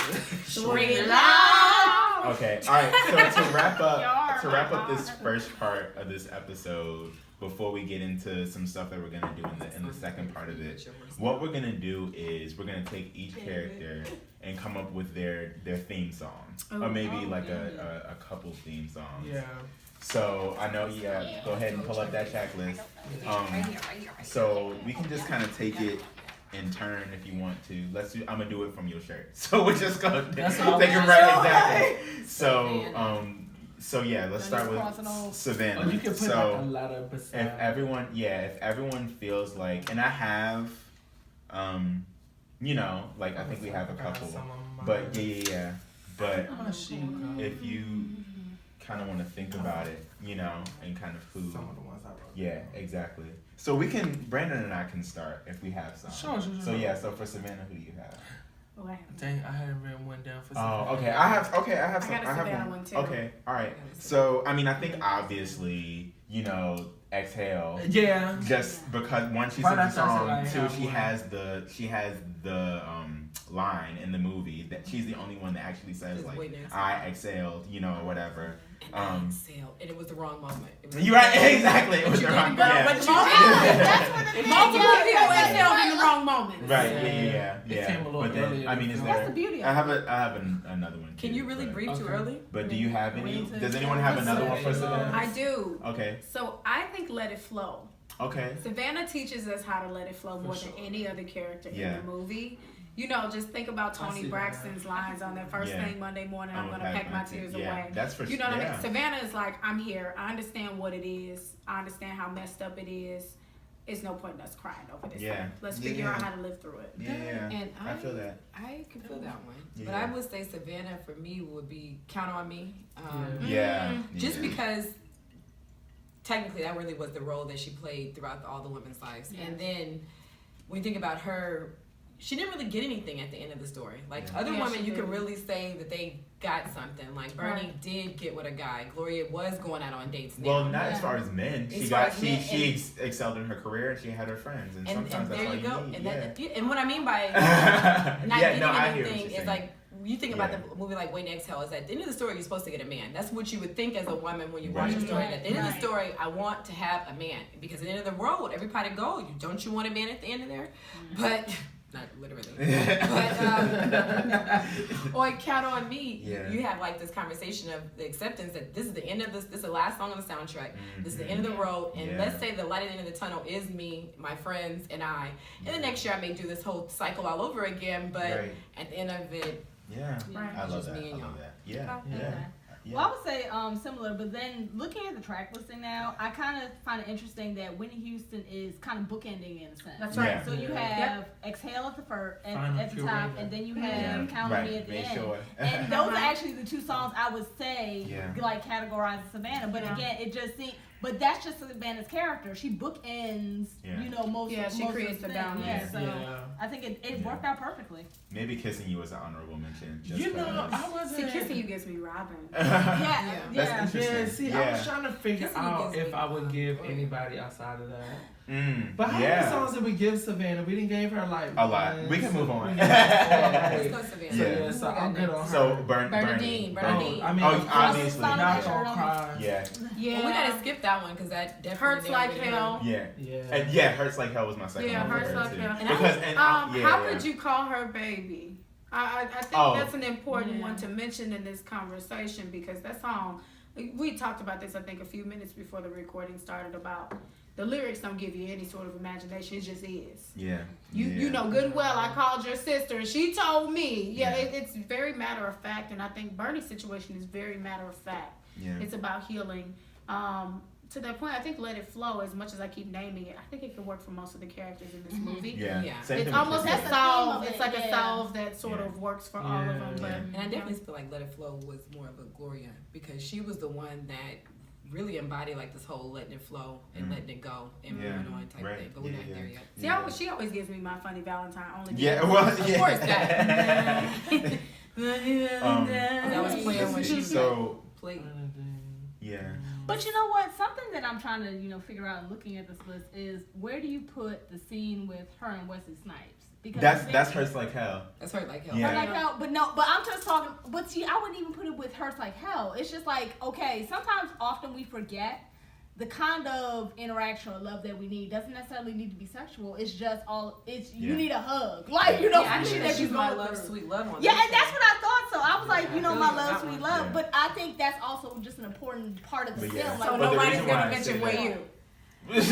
Straight Okay, all right. So to wrap up this first part of this episode, before we get into some stuff that we're gonna do in the second part of it, what we're gonna do is we're gonna take each character and come up with their theme song, or maybe like a couple theme songs. Yeah. So I know, yeah. Go ahead and pull up that checklist. So we can just kind of take it in turn if you want to. Let's do. I'm gonna do it from your shirt. So we're just gonna take That's it what I was right just exactly. So yeah, let's start with Savannah. Or you can put like a So letter if beside. everyone feels like, and I have, you know, like I think we have a couple, but yeah. But if you kind of want to think about it, you know, and kind of who. Some of the ones I wrote. Yeah, exactly. So we can, Brandon and I can start if we have some. Sure. So yeah, so for Savannah, who do you have? Oh, I have Dang, I hadn't written one down for. Oh, Savannah. okay. I have some. I got a I have Savannah one too. Okay, all right. So I mean, I think obviously, you know, Exhale. Yeah. Just because one, she Right sings the after I said song. I Two, have she one. has the line in the movie that she's the only one that actually says Just like, wait next I exhaled, you know, or whatever. exhale, and it was the wrong moment. It was You're right. Exactly. It was the wrong. But Yeah. multiple people exhaled in the wrong moment. Right. Yeah. Yeah. It came a little But then, earlier I mean, is than there? That's the beauty of I it. have another one. Can too, you really but- breathe too Okay. early? But do you have any? Wait Does to- anyone have Let's another say one for it. Savannah? I do. Okay. So I think Let It Flow. Okay. Savannah teaches us how to let it flow more For than sure. any other character Yeah. in the movie. You know, just think about I Tony see that. Braxton's lines on that first Yeah. thing Monday morning, I'm gonna gonna pack my tears yeah, away. That's for You know what I yeah. mean? Savannah is like, I'm here. I understand what it is. I understand how messed up it is. It's no point in us crying over this. Yeah. thing. Let's Yeah, figure yeah. out how to live through it. Yeah. And I feel that. I can feel that one. But Yeah. I would say Savannah for me would be Count on Me. Yeah. Just yeah. because technically that really was the role that she played throughout all the women's lives. Yes. And then when you think about her she didn't really get anything at the end of the story. Like other Yeah, women, she you could didn't. really say that they got something. Like Bernie did get with a guy. Gloria was going out on dates now. Well, not as far as men. She men, excelled in her career and she had her friends, and and sometimes that's there all you go. need. And what I mean by not Yeah, getting no, I hear what anything you're is saying. like you think about the movie like Waiting to Exhale is at the end of the story you're supposed to get a man. That's what you would think as a woman when you watch the story. At the end of the story, I want to have a man because at the end of the road, everybody go. Don't you want a man at the end of there? But not literally. But on Count on Me, you have like this conversation of the acceptance that this is the end of this. This is the last song on the soundtrack. This is the end of the road, and let's say the light at the end of the tunnel is me, my friends, and I. And the next year I may do this whole cycle all over again, but at the end of it. Yeah, I love Just that. me and I love y'all. that. Yeah, Okay. yeah. Well, I would say similar, but then looking at the track listing now, I kind of find it interesting that Whitney Houston is kind of bookending in a sense. That's right. Yeah. So you have Exhale at the first, at the top, and then you have Count on Me at the Make end. sure. And those are actually the two songs I would say Yeah. like categorize as Savannah. But again, it just seems. But that's just Savannah's character. She bookends, you know, most. Yeah, she most creates of the things. boundaries. Yeah, so Yeah. I think it worked out perfectly. Maybe Kissing You was an honorable mention. Just You know, cause. I wasn't. See, Kissing You gives me Robin. Yeah. That's interesting. Yeah, see, I was trying to figure Kissing You out gives if me I would give anybody outside of that. But But how many songs did we give Savannah? We didn't give her like A lot. We can move on. Let's go Savannah. So yeah, so I'm good on her. So Bernadine. Oh, I mean, obviously. Not Gonna Cry. Yeah. Yeah. Well, we gotta skip that one because that definitely Hurts Like Hell. Yeah. Yeah. And yeah, Hurts Like Hell was my second Yeah, one. Hurts for her, Like too. Hell. Because How could you call her baby? I think that's an important one to mention in this conversation because that song, we talked about this I think a few minutes before the recording started about the lyrics don't give you any sort of imagination, it just is. Yeah. You know good and well I called your sister and she told me. It's very matter of fact, and I think Bernie's situation is very matter of fact. Yeah. It's about healing. To that point, I think Let It Flow, as much as I keep naming it, I think it could work for most of the characters in this movie. Yeah. Same It's thing almost with a Kissing. solve. it, It's like a yeah. solve that sort of works for all of them. But And I definitely feel like Let It Flow was more of a Gloria because she was the one that really embodied like this whole letting it flow and letting it go and moving on type thing. But we're not there yet. See, she always gives me my funny Valentine only. Yeah, because- well, Of yeah. course that. That was playing when she So, played. yeah. But you know what? Something that I'm trying to, figure out and looking at this list is where do you put the scene with her and Wesley Snipes? Because That's Hurts Like Hell. That's Hurt Like Hell. Yeah. Hurt Like Hell, but I'm just talking. But see, I wouldn't even put it with Hurts Like Hell. It's just like, okay, often we forget the kind of interaction or love that we need doesn't necessarily need to be sexual. It's just you need a hug, like Yeah, I actually, think that that she's you my go love, through. sweet love on Yeah, this and that's thing. what I thought. So I was like, I feel my you love, on that sweet one. love. Yeah. But I think that's also just an important part of the But film. yeah. Like, So But the nobody's reason why gonna I mention say where that- you. Hold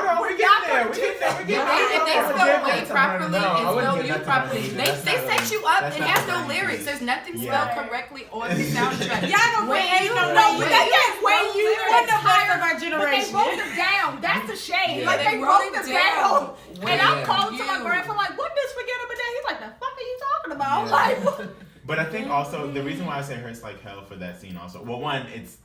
on, we're getting there. We're getting there. If they spell way properly and spell you properly, they set you up That's and not has no what I lyrics. mean. There's nothing Yeah. spelled correctly on the soundtrack. Y'all don't When ain't you no know but that yes, when you One of us of our but they generation. wrote them down. That's the shade. Yeah. Like They they wrote wrote it them down. down. And I'm Yeah. calling to my You. grandpa like, what this forget about that? He's like, the fuck are you talking about? Yeah. Like, But I think also the reason why I say Hurts Like Hell for that scene also, well, one, it's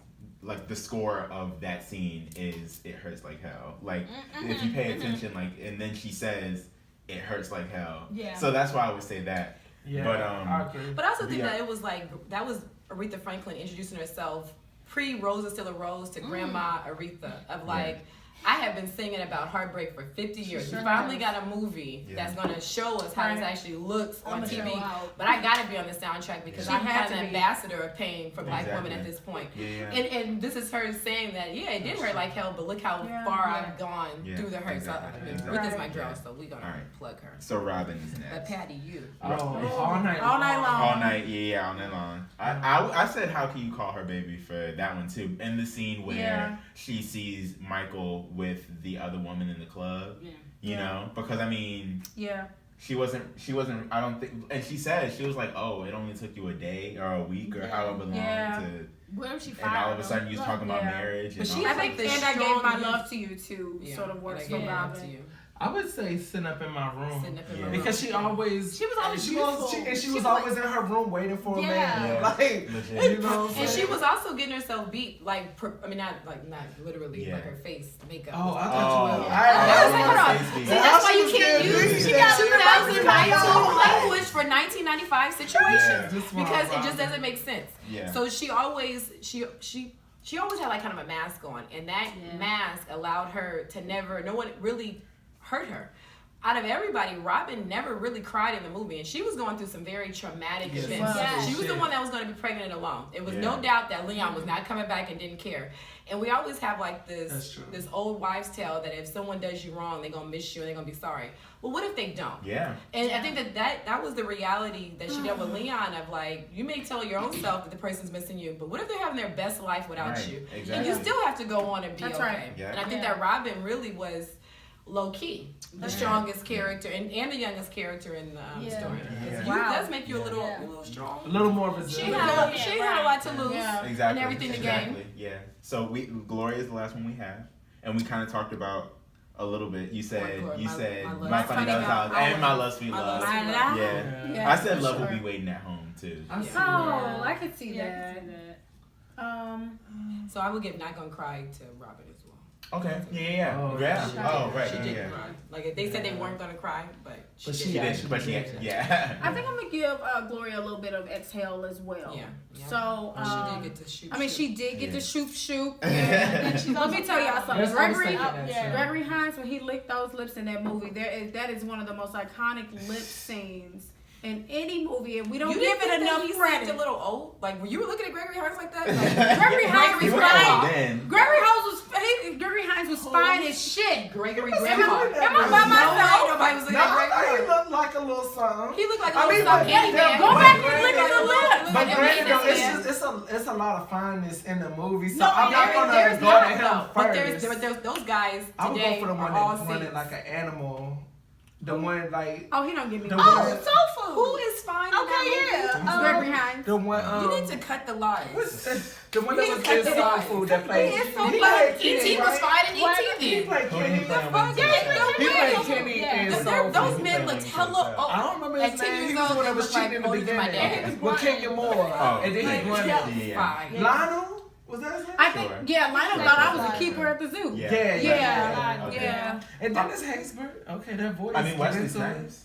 like the score of that scene is It Hurts Like Hell. Like if you pay attention, like, and then she says It Hurts Like Hell. Yeah. So that's why I would say that. Yeah, But I agree. But I also think Yeah. that it was like that was Aretha Franklin introducing herself pre Rose is Still a Rose to Grandma Aretha of like I have been singing about heartbreak for 50 years. We finally got a movie that's going to show us how this actually looks on TV. But I got to be on the soundtrack because I'm kind of an ambassador of pain for black women at this point. Yeah. And this is her saying that, yeah, it did hurt like hell, but look how far I've gone through the hurt. Exactly. So, Ruth is my girl, so we're going to plug her. So Robin is But next. Patty, you. Oh, all night All night long. All night, yeah, all night long. I said, how can you call her baby for that one too? In the scene where she sees Michael with the other woman in the club, you know, because I mean, she wasn't. I don't think, and she said she was like, oh, it only took you a day or a week or however long to. where was she And all of a sudden, you was talking about marriage. But and she all I think that. and I gave my love to you too. Yeah, sort of works I for gave my love to Robin. you. I would say sitting up in my room. Sitting up in my Yeah. room. Because she always She was always she useful. was, she She was was always in her room waiting for a man. Yeah. Like Legit. you know what I'm And saying? she was also getting herself beat, like, not literally, Yeah. like her face, makeup. Oh, I Oh, thought you were. I was like, hold on. Face beat. See, that's why you She can't was use good. She got 2019 language for 1995 situations Yeah. Just one because it Robin. just doesn't make sense. Yeah. So she always had like kind of a mask on, and that mask allowed her to no one really hurt her. Out of everybody, Robin never really cried in the movie, and she was going through some very traumatic Yes. events. Wow. She was the Shit. one that was going to be pregnant and alone. It was Yeah. no doubt that Leon was not coming back and didn't care. And we always have like That's this true. this old wives' tale that if someone does you wrong, they're gonna miss you and they're gonna be sorry. Well, what if they don't? Yeah. And I think that was the reality that she dealt with Leon of like, you may tell your own self that the person's missing you, but what if they're having their best life without Right, you? exactly. And you still have to go on and be That's okay. right. Yeah. And I think Yeah. that Robin really was low key, the strongest character and the youngest character in the Yeah. story. Yeah. Wow. It does make you a little Yeah. a little strong. a little more She resilient. had a lot to lose Yeah. Exactly. and everything to gain. Exactly. Yeah. So Gloria is the last one we have, and we kind of talked about a little bit. You said Gloria? My my Love. funny love house and my love sweet My love. Love, Sweet My Love. love. Yeah. Yeah, I said for love sure. will be waiting at home too. I see Oh, that. I could see Yeah, I that. can see that. So I would give Not Gonna Cry to Robin as well. Okay. Yeah. Oh, Yeah. she Oh, right. She Yeah. did yeah. cry. Like they said they Yeah. weren't gonna cry, but But she she She did. actually did. But she. did. Yeah. I think I'm gonna give Gloria a little bit of exhale as well. Yeah. Yeah. So she did get to shoot. I mean, she did get Yeah. to shoot. And she's Let also me tell y'all something. There's always Gregory, taking that yeah. too. Gregory Hines, when he licked those lips in that movie, that is one of the most iconic lip scenes in any movie, and we don't You give didn't it think that enough he credit. seemed a little old. Like when you were looking at Gregory Hines like that, like Gregory Hines You was were fine. old then. Gregory Hines was fine as shit. Gregory Am I- Grandpa. am I by No myself? way nobody was looking No, at I thought he Gregory. looked like a little something. He looked like a I little mean, stuffed but- candy yeah, man. Go back and look at the lips. But And granted, though, then- it's a lot of fineness in the movie, so No, I'm not gonna there's go not, to him though. first. But there's those guys I would today go for the one are all that running saints. like an animal. The one like Oh, he don't give me. The Oh, one- Soul Food. Who is fine? in Okay, that movie? yeah. Gregory Hines. the one You need to cut the lines. the one that You was need in to cut Soul the Food that played. He is so he fine. played E.T. Kenny, was right? fine in E.T. He then. played Who did Kenny. he play on fuck? Winter Yeah, Soldier? He played Yeah. Kenny Yeah. in Those Soul those Food. men looked hella old. I don't remember At his 10 name. years He was old, the one that he was looked like cheating in the older than my beginning dad. with Kenya Moore, Oh, and then he Like, won yeah. it. Yeah. Lionel was that his name? I think, Sure. yeah, Lionel thought I was a keeper at the zoo. Yeah. Yeah, Yeah. Okay. Yeah. And Dennis Haysbert. Okay, that voice. I mean, Wesley Get into it. Snipes.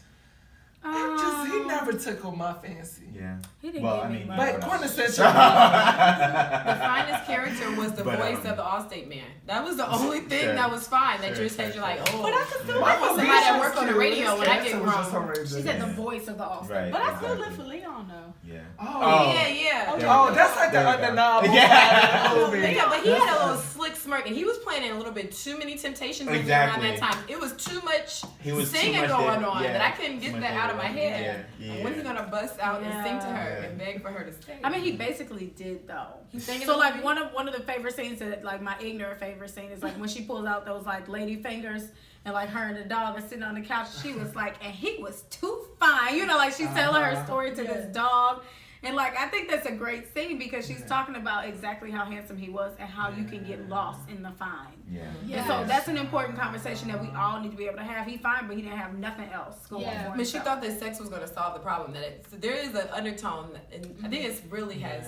He never tickled my fancy. Yeah. He didn't Well, give I me mean, much. But quintessential. The finest character was the But, voice of the Allstate man. That was the only thing Sure. that was fine. That Sure, just had you sure, like, sure. oh. But I could still I live want for somebody Leon. that works on the radio when I get grown. She said the voice of the all. Right. But I still exactly. live for Leon though. Yeah. Oh. Yeah, yeah. There Oh, we go. that's like the There we go. undeniable Yeah. part of the movie. Yeah, but he had a little slick smirk, and he was playing in a little bit too many Temptations movies around Exactly. that time. It was too much He was too singing much going there. on Yeah. that I couldn't Too get much that out of my there. head. Yeah. And when he gonna bust out and sing to her Yeah. and beg for her to stay? I mean, he basically did though. He sang in So the like movie? one of the favorite scenes that like my ignorant favorite scene is like when she pulls out those like lady fingers and like her and the dog are sitting on the couch. She was like, and he was too fine. You know, like she's telling her story to this dog. And like I think that's a great scene because she's talking about exactly how handsome he was and how you can get lost in the fine. Yeah. And so that's an important conversation that we all need to be able to have. He fine, but he didn't have nothing else going Yeah. for I mean, she himself. thought that sex was going to solve the problem. So there is an undertone, and I think it really has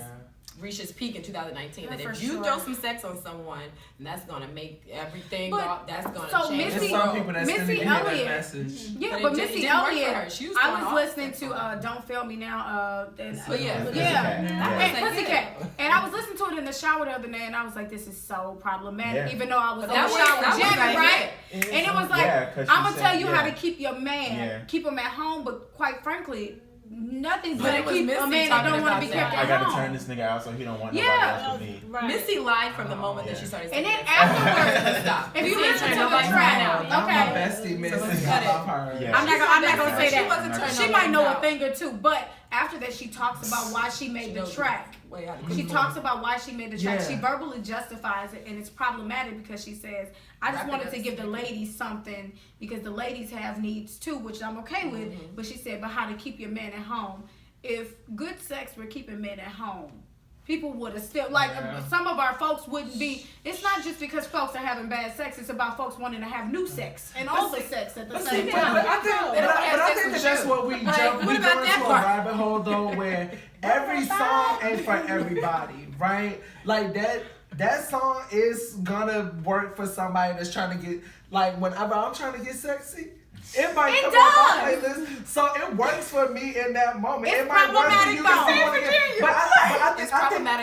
reached its peak in 2019. Yeah, that for if you sure. throw some sex on someone, that's going to make everything. But- That's going to so change. There's Missy- some people that still Missy need to hear that Elliott. message. Yeah, But but it Missy didn't work for Elliott, her. She was I going was off listening sex to on her. "Don't Fail Me Now." And, Oh, yeah. yeah. Yeah. And Pussycat. And I was listening to it in the shower the other day, and I was like, "This is so problematic." Yeah. Even though I was But in that the was- shower that was jamming, like right? it. And it was like, Yeah, 'cause "I'm she gonna said- tell you how yeah. to keep your man, Yeah. keep him at home." But quite frankly, nothing's But gonna it was keep a Missy man that talking don't want to about be that. kept I at gotta home. turn this nigga out so he don't want Yeah. nobody else with me. Right. Missy lied from the moment that Yeah. she started And singing then that song. afterwards, Stop. if you Missy ain't listen turned to the nobody's track, mind out. I'm my okay. bestie, So let's Missy. cut it. I love her. Yeah. I'm not gonna say She that. wasn't turning She nobody's might know a out. thing or two, but after that, she talks about why she made the knows track. Wait, how to She cook talks about why she made the track. Yeah. She verbally justifies it, and it's problematic because she says, "I just Wrap it wanted up to give the so ladies something because the ladies have needs too, which I'm okay with." But she said, "But how to keep your men at home? If good sex were keeping men at home, people would have still some of our folks wouldn't be. It's not just because folks are having bad sex. It's about folks wanting to have new sex and all the sex at the same time. But I think that that's what we jump. We go into a rabbit hole though, where every song ain't for everybody, right? Like that song is gonna work for somebody that's trying to get, like, whenever I'm trying to get sexy. It might come on my playlist, so it works for me in that moment. It's it might work for you. But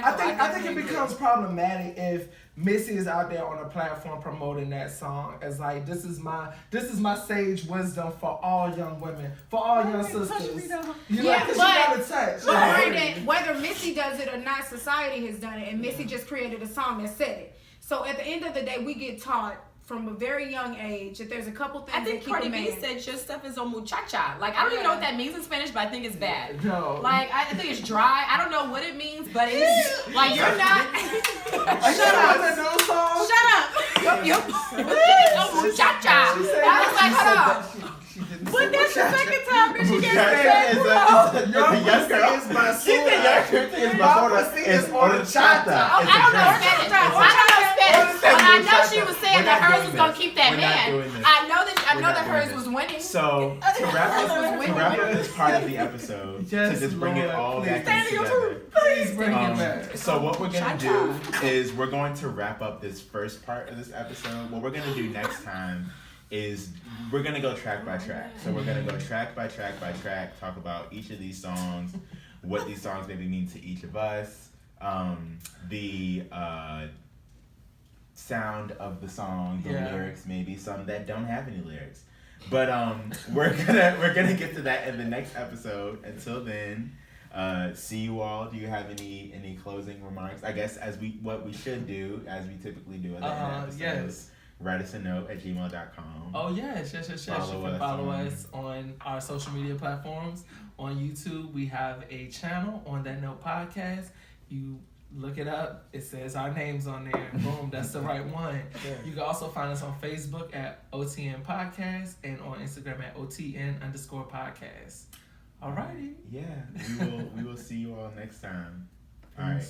I think it becomes problematic if Missy is out there on a platform promoting that song as like, this is my sage wisdom for all young women, for all young sisters. You know, because you gotta touch. But Brandon, whether Missy does it or not, society has done it, and Missy just created a song that said it. So at the end of the day, we get taught from a very young age that there's a couple things. I think Cardi B said your stuff is on muchacha. Like, I don't even know what that means in Spanish, but I think it's bad. No. Like, I think it's dry. I don't know what it means, but it's like, you're not. Shut up. Shut up. You're on muchacha. I was like, hold on. But that's the second time that she gets Your pussy is horchata. I don't know Spanish. But I know she was saying that hers was gonna keep that man. I know that hers was winning. So to wrap up this part of the episode, to just bring it all back together. Please bring it back. So what we're gonna do is we're going to wrap up this first part of this episode. What we're gonna do next time is we're gonna go track by track. So we're gonna go track by track by track, talk about each of these songs, what these songs maybe mean to each of us, the sound of the song, the lyrics, maybe some that don't have any lyrics. But we're gonna get to that in the next episode. Until then, see you all. Do you have any closing remarks? I guess what we should do, as we typically do at the end of episodes. Yes. Write us a note at gmail.com. Oh, yes. You can follow us on our social media platforms. On YouTube, we have a channel, On That Note Podcast. You look it up. It says our names on there. Boom, that's the right one. Yeah. You can also find us on Facebook at OTN Podcast and on Instagram at OTN_podcast. Alrighty. Yeah, we will see you all next time. All right.